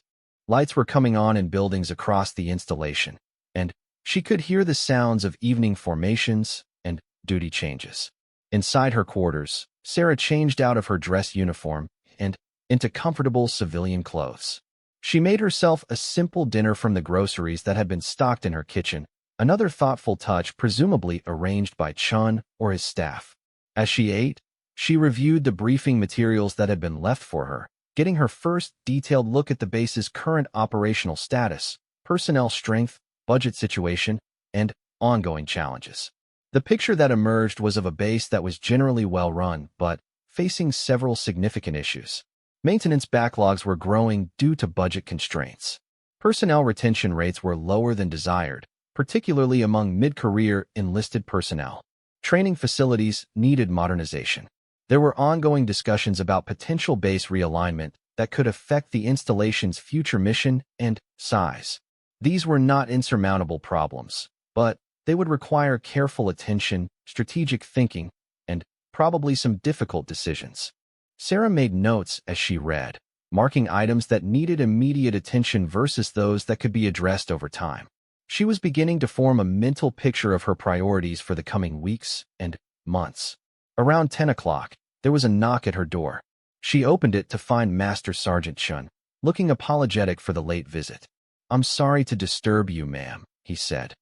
Lights were coming on in buildings across the installation, and she could hear the sounds of evening formations and duty changes. Inside her quarters, Sarah changed out of her dress uniform and into comfortable civilian clothes. She made herself a simple dinner from the groceries that had been stocked in her kitchen, another thoughtful touch presumably arranged by Chun or his staff. As she ate, she reviewed the briefing materials that had been left for her, getting her first detailed look at the base's current operational status, personnel strength, budget situation, and ongoing challenges. The picture that emerged was of a base that was generally well-run, but facing several significant issues. Maintenance backlogs were growing due to budget constraints. Personnel retention rates were lower than desired, particularly among mid-career enlisted personnel. Training facilities needed modernization. There were ongoing discussions about potential base realignment that could affect the installation's future mission and size. These were not insurmountable problems, but they would require careful attention, strategic thinking, and probably some difficult decisions. Sarah made notes as she read, marking items that needed immediate attention versus those that could be addressed over time. She was beginning to form a mental picture of her priorities for the coming weeks and months. Around 10 o'clock, there was a knock at her door. She opened it to find Master Sergeant Chun. looking apologetic for the late visit. "I'm sorry to disturb you, ma'am," he said.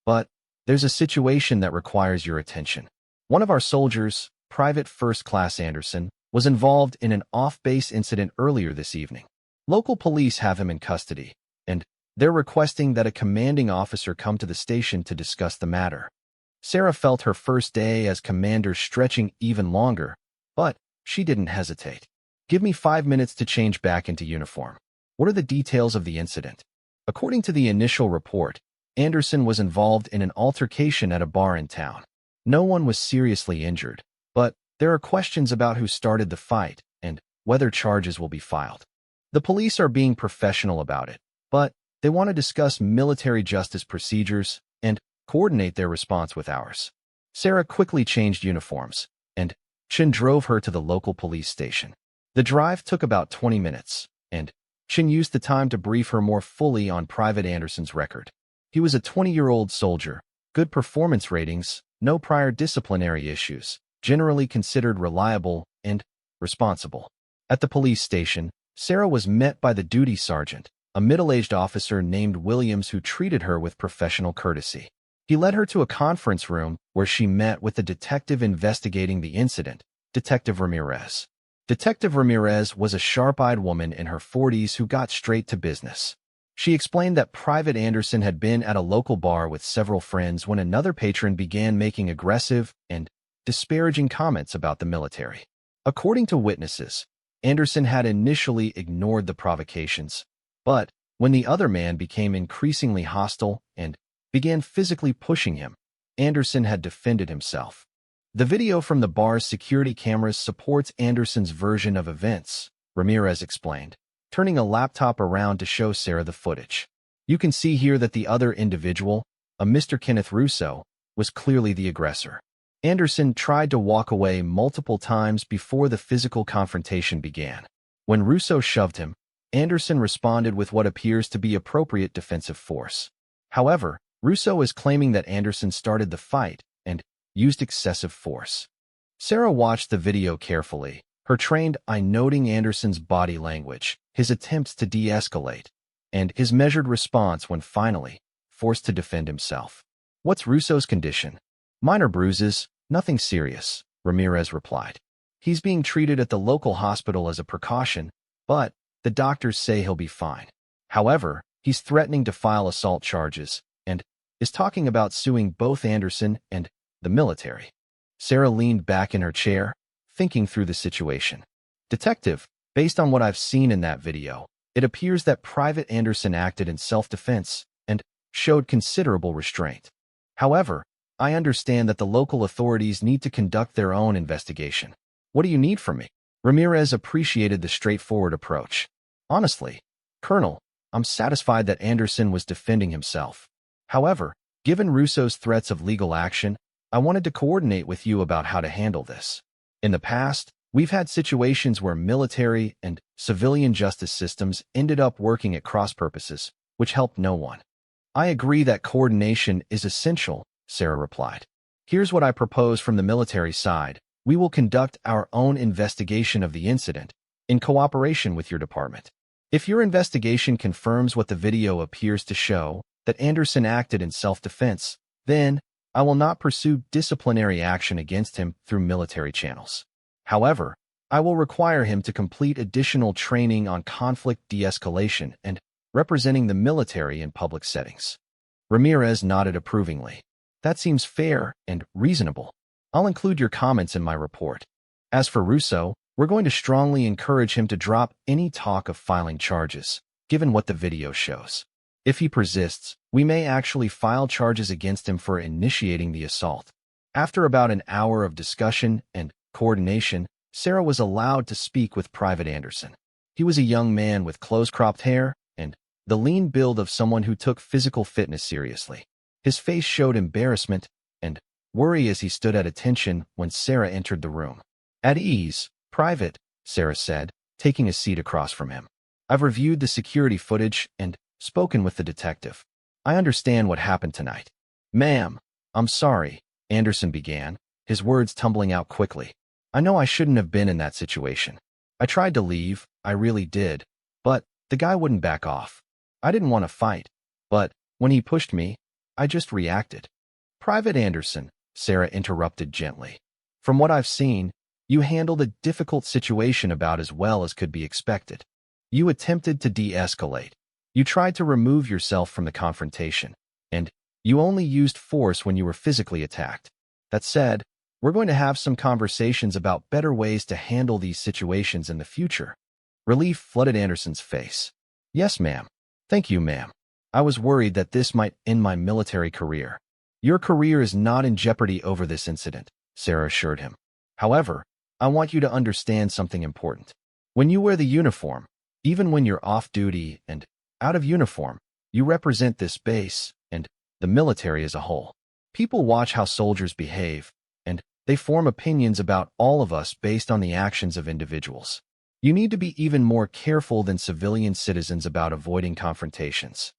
"But there's a situation that requires your attention. One of our soldiers, Private First Class Anderson, was involved in an off-base incident earlier this evening. Local police have him in custody, and they're requesting that a commanding officer come to the station to discuss the matter." Sarah felt her first day as commander stretching even longer, but she didn't hesitate. "Give me 5 minutes to change back into uniform. What are the details of the incident?" According to the initial report, Anderson was involved in an altercation at a bar in town. No one was seriously injured, but there are questions about who started the fight and whether charges will be filed. The police are being professional about it, but they want to discuss military justice procedures and coordinate their response with ours. Sarah quickly changed uniforms, and Chin drove her to the local police station. The drive took about 20 minutes, and Chin used the time to brief her more fully on Private Anderson's record. He was a 20-year-old soldier, good performance ratings, no prior disciplinary issues, generally considered reliable and responsible. At the police station, Sarah was met by the duty sergeant, a middle-aged officer named Williams who treated her with professional courtesy. He led her to a conference room where she met with the detective investigating the incident, Detective Ramirez. Detective Ramirez was a sharp-eyed woman in her 40s who got straight to business. She explained that Private Anderson had been at a local bar with several friends when another patron began making aggressive and disparaging comments about the military. According to witnesses, Anderson had initially ignored the provocations, but when the other man became increasingly hostile and began physically pushing him, Anderson had defended himself. The video from the bar's security cameras supports Anderson's version of events, Ramirez explained, turning a laptop around to show Sarah the footage. "You can see here that the other individual, a Mr. Kenneth Russo, was clearly the aggressor. Anderson tried to walk away multiple times before the physical confrontation began. When Russo shoved him, Anderson responded with what appears to be appropriate defensive force. However, Russo is claiming that Anderson started the fight and used excessive force." Sarah watched the video carefully, her trained eye noting Anderson's body language, his attempts to de-escalate, and his measured response when finally forced to defend himself. "What's Russo's condition?" "Minor bruises, nothing serious," Ramirez replied. "He's being treated at the local hospital as a precaution, but the doctors say he'll be fine. However, he's threatening to file assault charges and is talking about suing both Anderson and the military." Sarah leaned back in her chair, thinking through the situation. "Detective, based on what I've seen in that video, it appears that Private Anderson acted in self-defense and showed considerable restraint. However, I understand that the local authorities need to conduct their own investigation. What do you need from me?" Ramirez appreciated the straightforward approach. "Honestly, Colonel, I'm satisfied that Anderson was defending himself. However, given Russo's threats of legal action, I wanted to coordinate with you about how to handle this. In the past, we've had situations where military and civilian justice systems ended up working at cross purposes, which helped no one." "I agree that coordination is essential," Sarah replied. "Here's what I propose from the military side. We will conduct our own investigation of the incident in cooperation with your department. If your investigation confirms what the video appears to show, that Anderson acted in self-defense, then I will not pursue disciplinary action against him through military channels. However, I will require him to complete additional training on conflict de-escalation and representing the military in public settings." Ramirez nodded approvingly. "That seems fair and reasonable. I'll include your comments in my report. As for Russo, we're going to strongly encourage him to drop any talk of filing charges, given what the video shows. If he persists, we may actually file charges against him for initiating the assault." After about an hour of discussion and coordination, Sarah was allowed to speak with Private Anderson. He was a young man with close-cropped hair and the lean build of someone who took physical fitness seriously. His face showed embarrassment and worry as he stood at attention when Sarah entered the room. "At ease, Private," Sarah said, taking a seat across from him. "I've reviewed the security footage and spoken with the detective. I understand what happened tonight." "Ma'am, I'm sorry," Anderson began, his words tumbling out quickly. "I know I shouldn't have been in that situation. I tried to leave, I really did, but The guy wouldn't back off. I didn't want to fight, but when he pushed me, I just reacted. Private Anderson, Sarah interrupted gently. From what I've seen, you handled a difficult situation about as well as could be expected. You attempted to de-escalate. You tried to remove yourself from the confrontation, and you only used force when you were physically attacked. That said, we're going to have some conversations about better ways to handle these situations in the future. Relief flooded Anderson's face. Yes, ma'am. Thank you, ma'am. I was worried that this might end my military career. Your career is not in jeopardy over this incident, Sarah assured him. However, I want you to understand something important. When you wear the uniform, even when you're off duty and out of uniform, you represent this base and the military as a whole. People watch how soldiers behave, and they form opinions about all of us based on the actions of individuals. You need to be even more careful than civilian citizens about avoiding confrontations.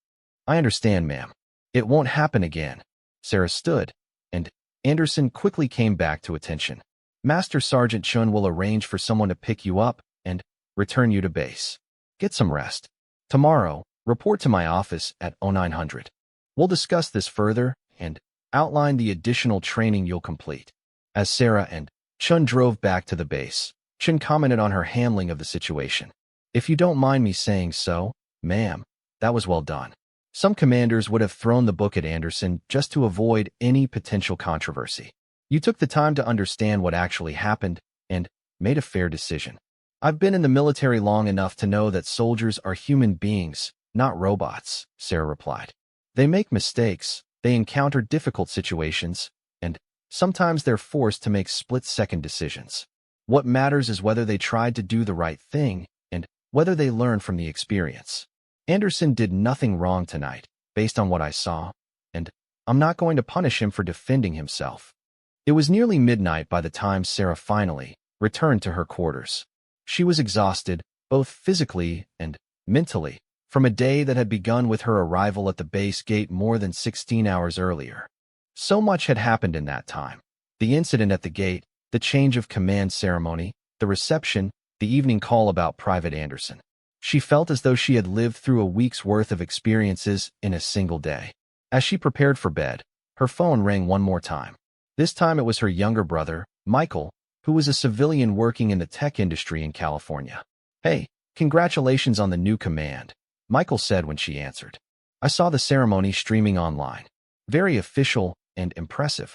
I understand, ma'am. It won't happen again. Sarah stood, and Anderson quickly came back to attention. Master Sergeant Chun will arrange for someone to pick you up and return you to base. Get some rest. Tomorrow, report to my office at 0900. We'll discuss this further and outline the additional training you'll complete. As Sarah and Chun drove back to the base, Chun commented on her handling of the situation. If you don't mind me saying so, ma'am, that was well done. Some commanders would have thrown the book at Anderson just to avoid any potential controversy. You took the time to understand what actually happened and made a fair decision. I've been in the military long enough to know that soldiers are human beings, not robots, Sarah replied. They make mistakes, they encounter difficult situations, and sometimes they're forced to make split-second decisions. What matters is whether they tried to do the right thing and whether they learned from the experience. Anderson did nothing wrong tonight, based on what I saw, and I'm not going to punish him for defending himself. It was nearly midnight by the time Sarah finally returned to her quarters. She was exhausted, both physically and mentally, from a day that had begun with her arrival at the base gate more than 16 hours earlier. So much had happened in that time. The incident at the gate, the change of command ceremony, the reception, the evening call about Private Anderson. She felt as though she had lived through a week's worth of experiences in a single day. As she prepared for bed, her phone rang one more time. This time it was her younger brother, Michael, who was a civilian working in the tech industry in California. Hey, congratulations on the new command, Michael said when she answered. I saw the ceremony streaming online. Very official and impressive.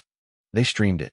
They streamed it.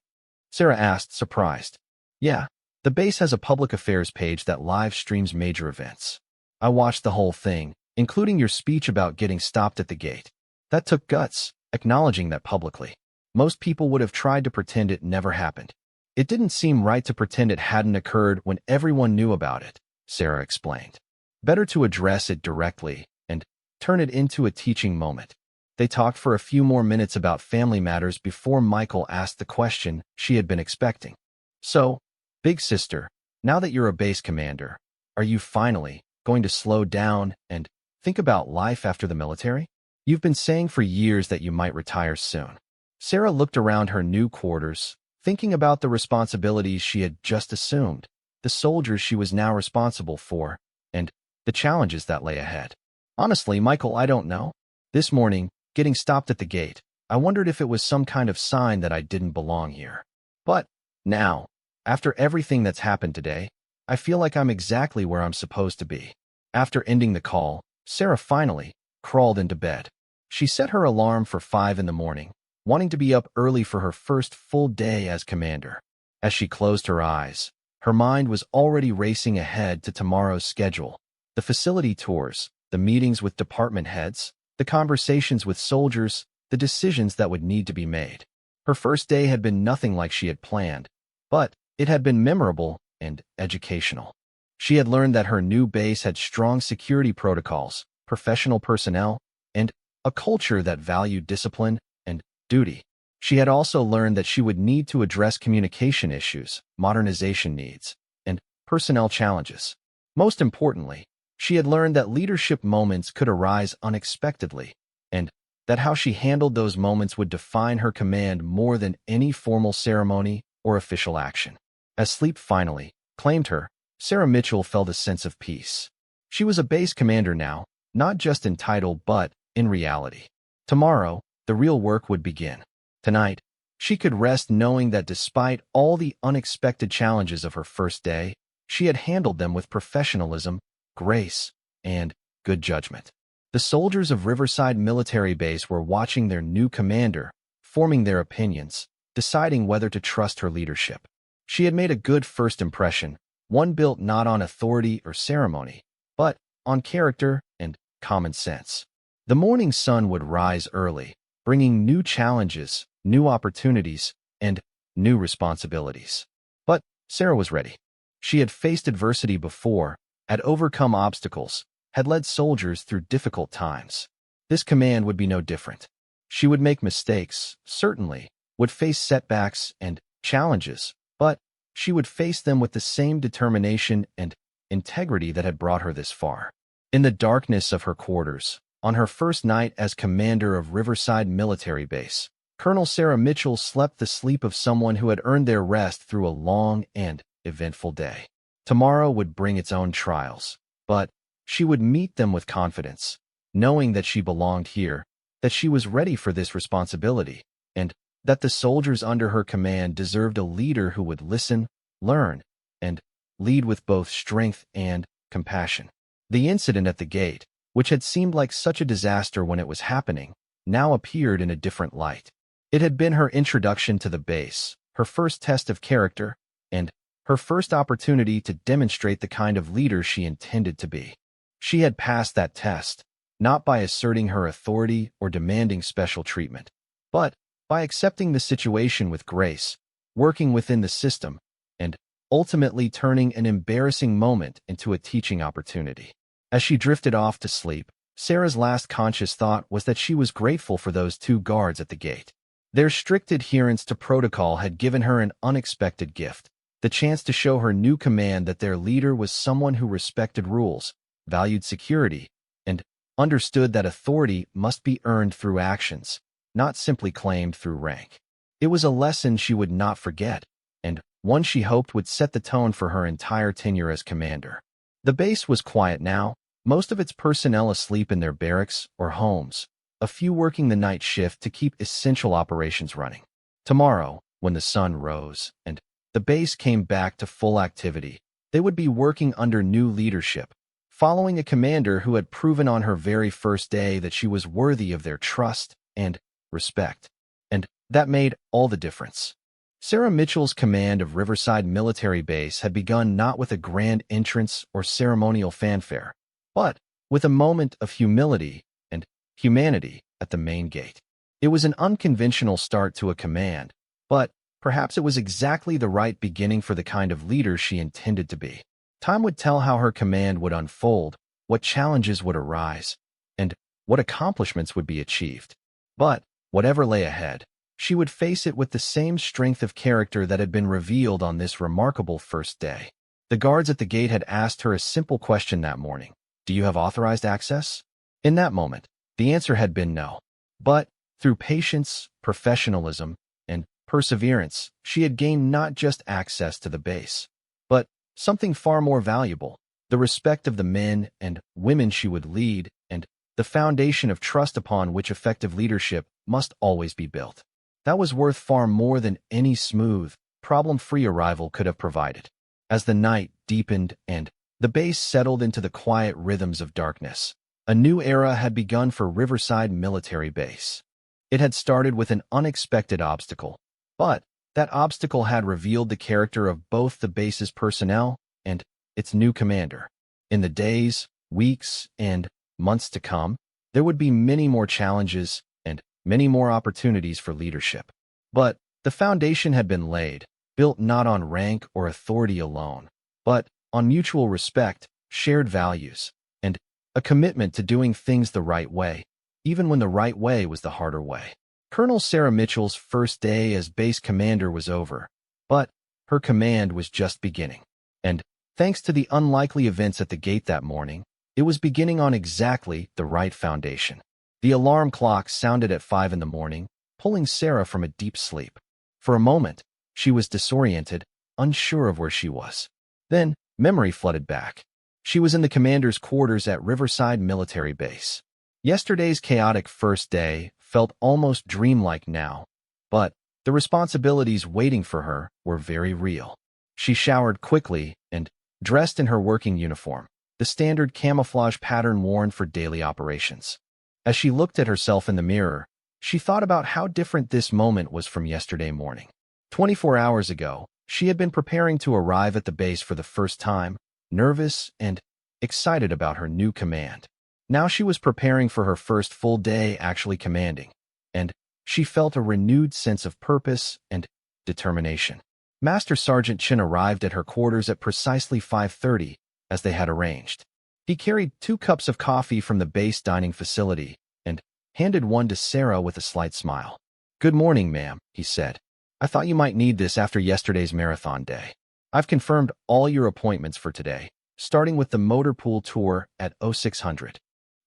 Sarah asked, surprised. Yeah, the base has a public affairs page that live streams major events. I watched the whole thing, including your speech about getting stopped at the gate. That took guts, acknowledging that publicly. Most people would have tried to pretend it never happened. It didn't seem right to pretend it hadn't occurred when everyone knew about it, Sarah explained. Better to address it directly and turn it into a teaching moment. They talked for a few more minutes about family matters before Michael asked the question she had been expecting. So, big sister, now that you're a base commander, are you finally going to slow down and think about life after the military? You've been saying for years that you might retire soon. Sarah looked around her new quarters, thinking about the responsibilities she had just assumed, the soldiers she was now responsible for, and the challenges that lay ahead. Honestly, Michael, I don't know. This morning, getting stopped at the gate, I wondered if it was some kind of sign that I didn't belong here. But now, after everything that's happened today, I feel like I'm exactly where I'm supposed to be. After ending the call, Sarah finally crawled into bed. She set her alarm for 5 in the morning, wanting to be up early for her first full day as commander. As she closed her eyes, her mind was already racing ahead to tomorrow's schedule. The facility tours, the meetings with department heads, the conversations with soldiers, the decisions that would need to be made. Her first day had been nothing like she had planned, but it had been memorable and educational. She had learned that her new base had strong security protocols, professional personnel, and a culture that valued discipline and duty. She had also learned that she would need to address communication issues, modernization needs, and personnel challenges. Most importantly, she had learned that leadership moments could arise unexpectedly, and that how she handled those moments would define her command more than any formal ceremony or official action. As sleep finally claimed her, Sarah Mitchell felt a sense of peace. She was a base commander now, not just in title but in reality. Tomorrow, the real work would begin. Tonight, she could rest knowing that despite all the unexpected challenges of her first day, she had handled them with professionalism, grace, and good judgment. The soldiers of Riverside Military Base were watching their new commander, forming their opinions, deciding whether to trust her leadership. She had made a good first impression, one built not on authority or ceremony, but on character and common sense. The morning sun would rise early, bringing new challenges, new opportunities, and new responsibilities. But Sarah was ready. She had faced adversity before, had overcome obstacles, had led soldiers through difficult times. This command would be no different. She would make mistakes, certainly, would face setbacks and challenges, but she would face them with the same determination and integrity that had brought her this far. In the darkness of her quarters, on her first night as commander of Riverside Military Base, Colonel Sarah Mitchell slept the sleep of someone who had earned their rest through a long and eventful day. Tomorrow would bring its own trials, but she would meet them with confidence, knowing that she belonged here, that she was ready for this responsibility, and that the soldiers under her command deserved a leader who would listen, learn, and lead with both strength and compassion. The incident at the gate, which had seemed like such a disaster when it was happening, now appeared in a different light. It had been her introduction to the base, her first test of character, and her first opportunity to demonstrate the kind of leader she intended to be. She had passed that test, not by asserting her authority or demanding special treatment, but by accepting the situation with grace, working within the system, and ultimately turning an embarrassing moment into a teaching opportunity. As she drifted off to sleep, Sarah's last conscious thought was that she was grateful for those two guards at the gate. Their strict adherence to protocol had given her an unexpected gift, the chance to show her new command that their leader was someone who respected rules, valued security, and understood that authority must be earned through actions, not simply claimed through rank. It was a lesson she would not forget, and one she hoped would set the tone for her entire tenure as commander. The base was quiet now, most of its personnel asleep in their barracks or homes, a few working the night shift to keep essential operations running. Tomorrow, when the sun rose and the base came back to full activity, they would be working under new leadership, following a commander who had proven on her very first day that she was worthy of their trust and respect. And that made all the difference. Sarah Mitchell's command of Riverside Military Base had begun not with a grand entrance or ceremonial fanfare, but with a moment of humility and humanity at the main gate. It was an unconventional start to a command, but perhaps it was exactly the right beginning for the kind of leader she intended to be. Time would tell how her command would unfold, what challenges would arise, and what accomplishments would be achieved. But whatever lay ahead, she would face it with the same strength of character that had been revealed on this remarkable first day. The guards at the gate had asked her a simple question that morning: "Do you have authorized access?" In that moment, the answer had been no. But through patience, professionalism, and perseverance, she had gained not just access to the base, but something far more valuable: the respect of the men and women she would lead, and the foundation of trust upon which effective leadership must always be built. That was worth far more than any smooth, problem-free arrival could have provided. As the night deepened and the base settled into the quiet rhythms of darkness, a new era had begun for Riverside Military Base. It had started with an unexpected obstacle, but that obstacle had revealed the character of both the base's personnel and its new commander. In the days, weeks, and months to come, there would be many more challenges and many more opportunities for leadership. But the foundation had been laid, built not on rank or authority alone, but on mutual respect, shared values, and a commitment to doing things the right way, even when the right way was the harder way. Colonel Sarah Mitchell's first day as base commander was over, but her command was just beginning. And thanks to the unlikely events at the gate that morning, it was beginning on exactly the right foundation. The alarm clock sounded at 5 in the morning, pulling Sarah from a deep sleep. For a moment, she was disoriented, unsure of where she was. Then, memory flooded back. She was in the commander's quarters at Riverside Military Base. Yesterday's chaotic first day felt almost dreamlike now, but the responsibilities waiting for her were very real. She showered quickly and dressed in her working uniform, the standard camouflage pattern worn for daily operations. As she looked at herself in the mirror, she thought about how different this moment was from yesterday morning. 24 hours ago, she had been preparing to arrive at the base for the first time, nervous and excited about her new command. Now she was preparing for her first full day actually commanding, and she felt a renewed sense of purpose and determination. Master Sergeant Chin arrived at her quarters at precisely 5:30, as they had arranged. He carried 2 cups of coffee from the base dining facility and handed one to Sarah with a slight smile. "Good morning, ma'am," he said. "I thought you might need this after yesterday's marathon day. I've confirmed all your appointments for today, starting with the motor pool tour at 0600.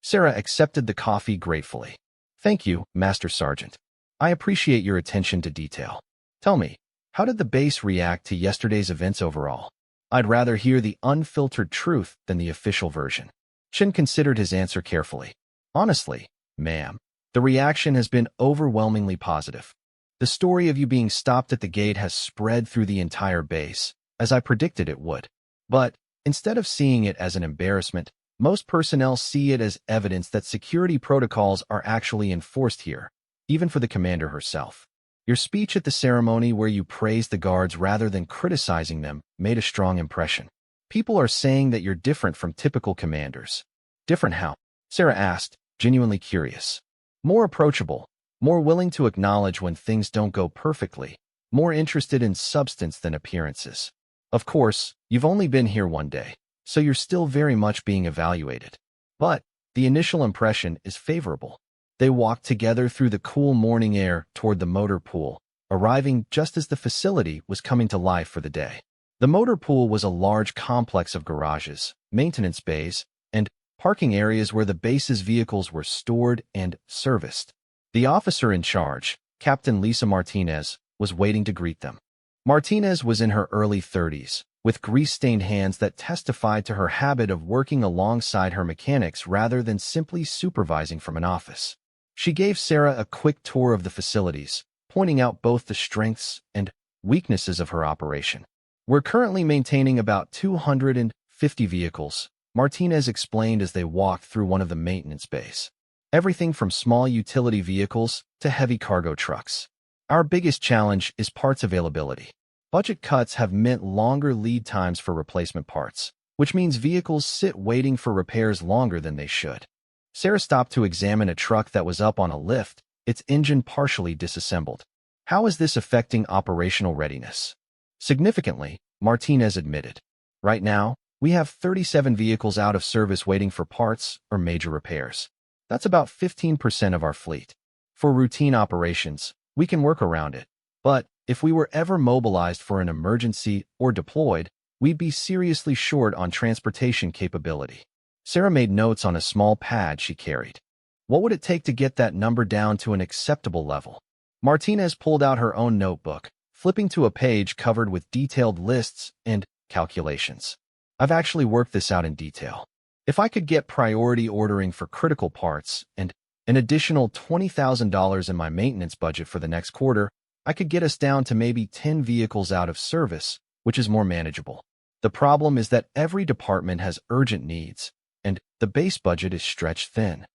Sarah accepted the coffee gratefully. "Thank you, Master Sergeant. I appreciate your attention to detail. Tell me, how did the base react to yesterday's events overall? I'd rather hear the unfiltered truth than the official version." Chin considered his answer carefully. "Honestly, ma'am, the reaction has been overwhelmingly positive. The story of you being stopped at the gate has spread through the entire base, as I predicted it would. But instead of seeing it as an embarrassment, most personnel see it as evidence that security protocols are actually enforced here, even for the commander herself. Your speech at the ceremony where you praised the guards rather than criticizing them made a strong impression. People are saying that you're different from typical commanders." "Different how?" Sarah asked, genuinely curious. "More approachable, more willing to acknowledge when things don't go perfectly, more interested in substance than appearances. Of course, you've only been here one day, so you're still very much being evaluated. But the initial impression is favorable." They walked together through the cool morning air toward the motor pool, arriving just as the facility was coming to life for the day. The motor pool was a large complex of garages, maintenance bays, and parking areas where the base's vehicles were stored and serviced. The officer in charge, Captain Lisa Martinez, was waiting to greet them. Martinez was in her early 30s, with grease-stained hands that testified to her habit of working alongside her mechanics rather than simply supervising from an office. She gave Sarah a quick tour of the facilities, pointing out both the strengths and weaknesses of her operation. "We're currently maintaining about 250 vehicles," Martinez explained as they walked through one of the maintenance bays. "Everything from small utility vehicles to heavy cargo trucks. Our biggest challenge is parts availability. Budget cuts have meant longer lead times for replacement parts, which means vehicles sit waiting for repairs longer than they should." Sarah stopped to examine a truck that was up on a lift, its engine partially disassembled. "How is this affecting operational readiness?" "Significantly," Martinez admitted. "Right now, we have 37 vehicles out of service waiting for parts or major repairs. That's about 15% of our fleet. For routine operations, we can work around it. But if we were ever mobilized for an emergency or deployed, we'd be seriously short on transportation capability." Sarah made notes on a small pad she carried. "What would it take to get that number down to an acceptable level?" Martinez pulled out her own notebook, flipping to a page covered with detailed lists and calculations. "I've actually worked this out in detail. If I could get priority ordering for critical parts and an additional $20,000 in my maintenance budget for the next quarter, I could get us down to maybe 10 vehicles out of service, which is more manageable. The problem is that every department has urgent needs, and the base budget is stretched thin."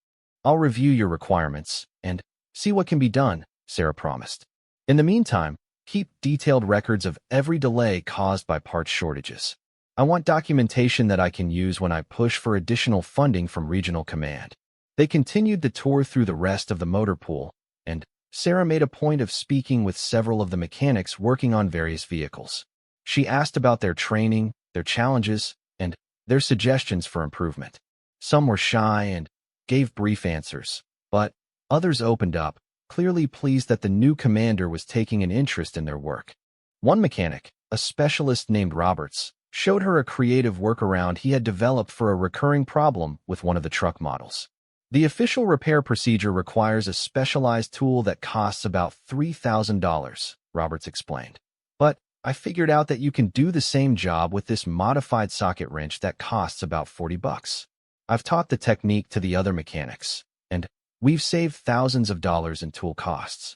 "I'll review your requirements and see what can be done," Sarah promised. "In the meantime, keep detailed records of every delay caused by parts shortages. I want documentation that I can use when I push for additional funding from Regional Command." They continued the tour through the rest of the motor pool, and Sarah made a point of speaking with several of the mechanics working on various vehicles. She asked about their training, their challenges, and their suggestions for improvement. Some were shy and gave brief answers, but others opened up, clearly pleased that the new commander was taking an interest in their work. One mechanic, a specialist named Roberts, showed her a creative workaround he had developed for a recurring problem with one of the truck models. "The official repair procedure requires a specialized tool that costs about $3,000, Roberts explained. "But I figured out that you can do the same job with this modified socket wrench that costs about 40 bucks. I've taught the technique to the other mechanics, and we've saved thousands of dollars in tool costs.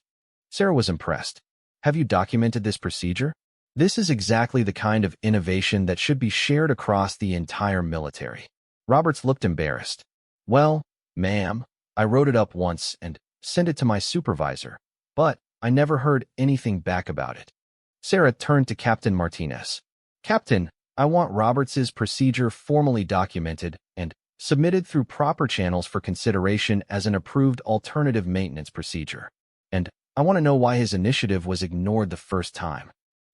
Sarah was impressed. Have you documented this procedure? This is exactly the kind of innovation that should be shared across the entire military. Roberts looked embarrassed. Well, ma'am, I wrote it up once and sent it to my supervisor, but I never heard anything back about it. Sarah turned to Captain Martinez. Captain, I want Roberts's procedure formally documented and submitted through proper channels for consideration as an approved alternative maintenance procedure. And I want to know why his initiative was ignored the first time.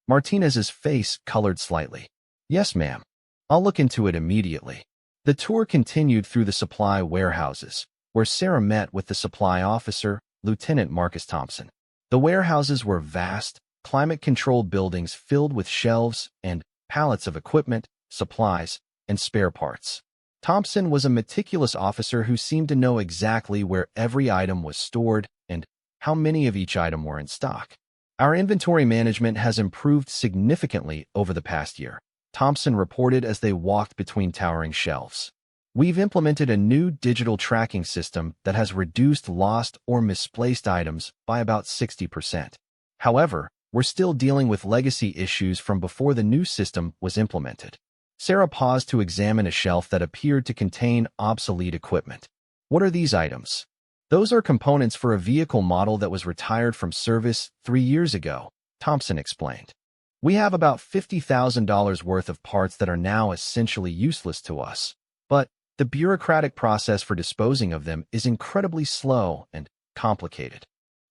Martinez's face colored slightly. Yes, ma'am. I'll look into it immediately. The tour continued through the supply warehouses, where Sarah met with the supply officer, Lieutenant Marcus Thompson. The warehouses were vast, climate-controlled buildings filled with shelves and pallets of equipment, supplies, and spare parts. Thompson was a meticulous officer who seemed to know exactly where every item was stored and how many of each item were in stock. Our inventory management has improved significantly over the past year, Thompson reported as they walked between towering shelves. We've implemented a new digital tracking system that has reduced lost or misplaced items by about 60%. However, we're still dealing with legacy issues from before the new system was implemented. Sarah paused to examine a shelf that appeared to contain obsolete equipment. What are these items? Those are components for a vehicle model that was retired from service 3 years ago, Thompson explained. We have about $50,000 worth of parts that are now essentially useless to us, but the bureaucratic process for disposing of them is incredibly slow and complicated.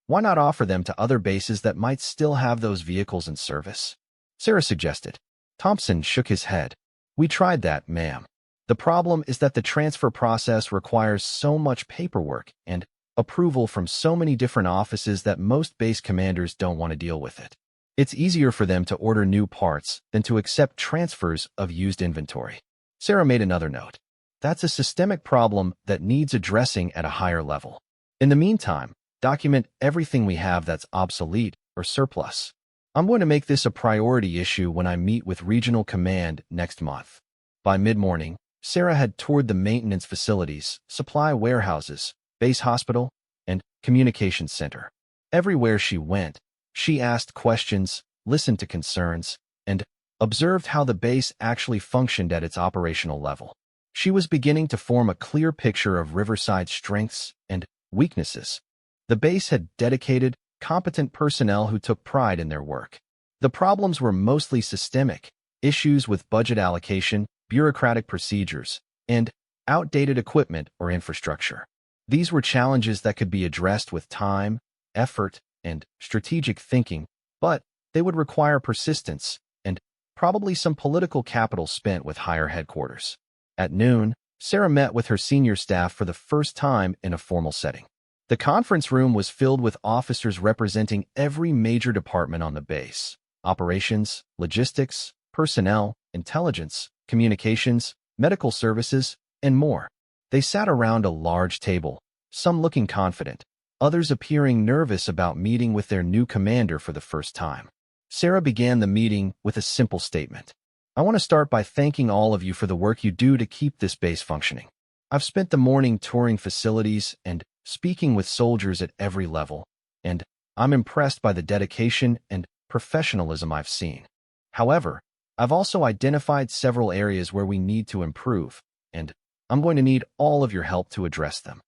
Why not offer them to other bases that might still have those vehicles in service? Sarah suggested. Thompson shook his head. We tried that, ma'am. The problem is that the transfer process requires so much paperwork and approval from so many different offices that most base commanders don't want to deal with it. It's easier for them to order new parts than to accept transfers of used inventory. Sarah made another note. That's a systemic problem that needs addressing at a higher level. In the meantime, document everything we have that's obsolete or surplus. I'm going to make this a priority issue when I meet with Regional Command next month. By mid-morning, Sarah had toured the maintenance facilities, supply warehouses, base hospital, and communications center. Everywhere she went, she asked questions, listened to concerns, and observed how the base actually functioned at its operational level. She was beginning to form a clear picture of Riverside's strengths and weaknesses. The base had dedicated, competent personnel who took pride in their work. The problems were mostly systemic, issues with budget allocation, bureaucratic procedures, and outdated equipment or infrastructure. These were challenges that could be addressed with time, effort, and strategic thinking, but they would require persistence and probably some political capital spent with higher headquarters. At noon, Sarah met with her senior staff for the first time in a formal setting. The conference room was filled with officers representing every major department on the base: operations, logistics, personnel, intelligence, communications, medical services, and more. They sat around a large table, some looking confident, others appearing nervous about meeting with their new commander for the first time. Sarah began the meeting with a simple statement. I want to start by thanking all of you for the work you do to keep this base functioning. I've spent the morning touring facilities and speaking with soldiers at every level, and I'm impressed by the dedication and professionalism I've seen. However, I've also identified several areas where we need to improve, and I'm going to need all of your help to address them.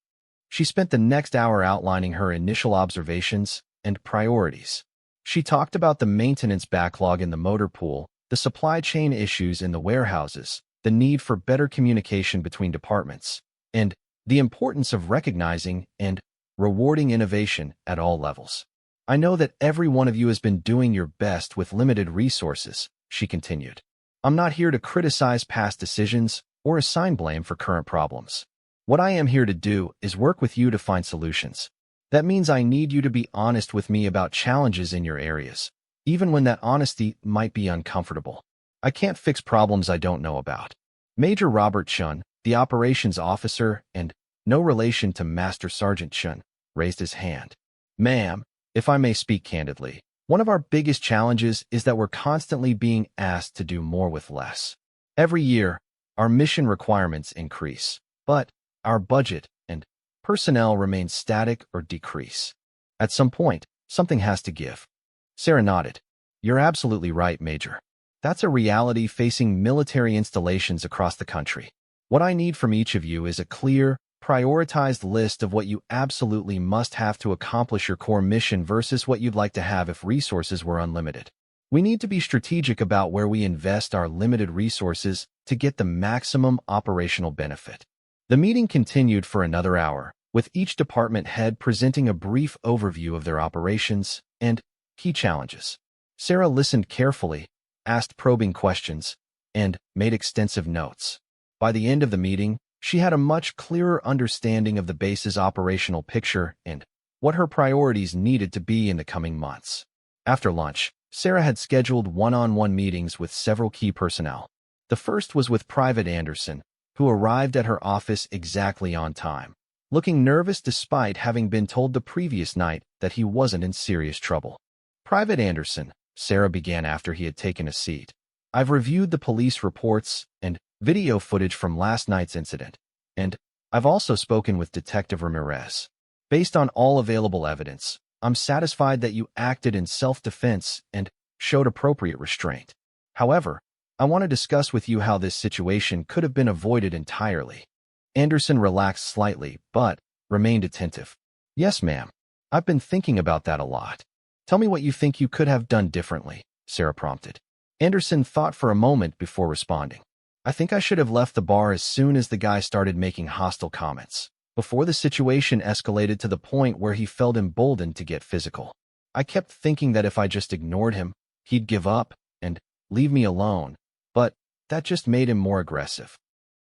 She spent the next hour outlining her initial observations and priorities. She talked about the maintenance backlog in the motor pool, the supply chain issues in the warehouses, the need for better communication between departments, and the importance of recognizing and rewarding innovation at all levels. I know that every one of you has been doing your best with limited resources, she continued. I'm not here to criticize past decisions or assign blame for current problems. What I am here to do is work with you to find solutions. That means I need you to be honest with me about challenges in your areas, even when that honesty might be uncomfortable. I can't fix problems I don't know about. Major Robert Chun, the operations officer and no relation to Master Sergeant Chun, raised his hand. Ma'am, if I may speak candidly, One of our biggest challenges is that we're constantly being asked to do more with less. Every year, our mission requirements increase, but our budget and personnel remain static or decrease. At some point, something has to give. Sarah nodded. You're absolutely right, Major. That's a reality facing military installations across the country. What I need from each of you is a clear, prioritized list of what you absolutely must have to accomplish your core mission versus what you'd like to have if resources were unlimited. We need to be strategic about where we invest our limited resources to get the maximum operational benefit. The meeting continued for another hour, with each department head presenting a brief overview of their operations and key challenges. Sarah listened carefully, asked probing questions, and made extensive notes. By the end of the meeting, she had a much clearer understanding of the base's operational picture and what her priorities needed to be in the coming months. After lunch, Sarah had scheduled one-on-one meetings with several key personnel. The first was with Private Anderson, who arrived at her office exactly on time, looking nervous despite having been told the previous night that he wasn't in serious trouble. Private Anderson, Sarah began after he had taken a seat. I've reviewed the police reports and video footage from last night's incident, and I've also spoken with Detective Ramirez. Based on all available evidence, I'm satisfied that you acted in self-defense and showed appropriate restraint. However, I want to discuss with you how this situation could have been avoided entirely. Anderson relaxed slightly, but remained attentive. Yes, ma'am. I've been thinking about that a lot. Tell me what you think you could have done differently, Sarah prompted. Anderson thought for a moment before responding. I think I should have left the bar as soon as the guy started making hostile comments, before the situation escalated to the point where he felt emboldened to get physical. I kept thinking that if I just ignored him, he'd give up and leave me alone, but that just made him more aggressive.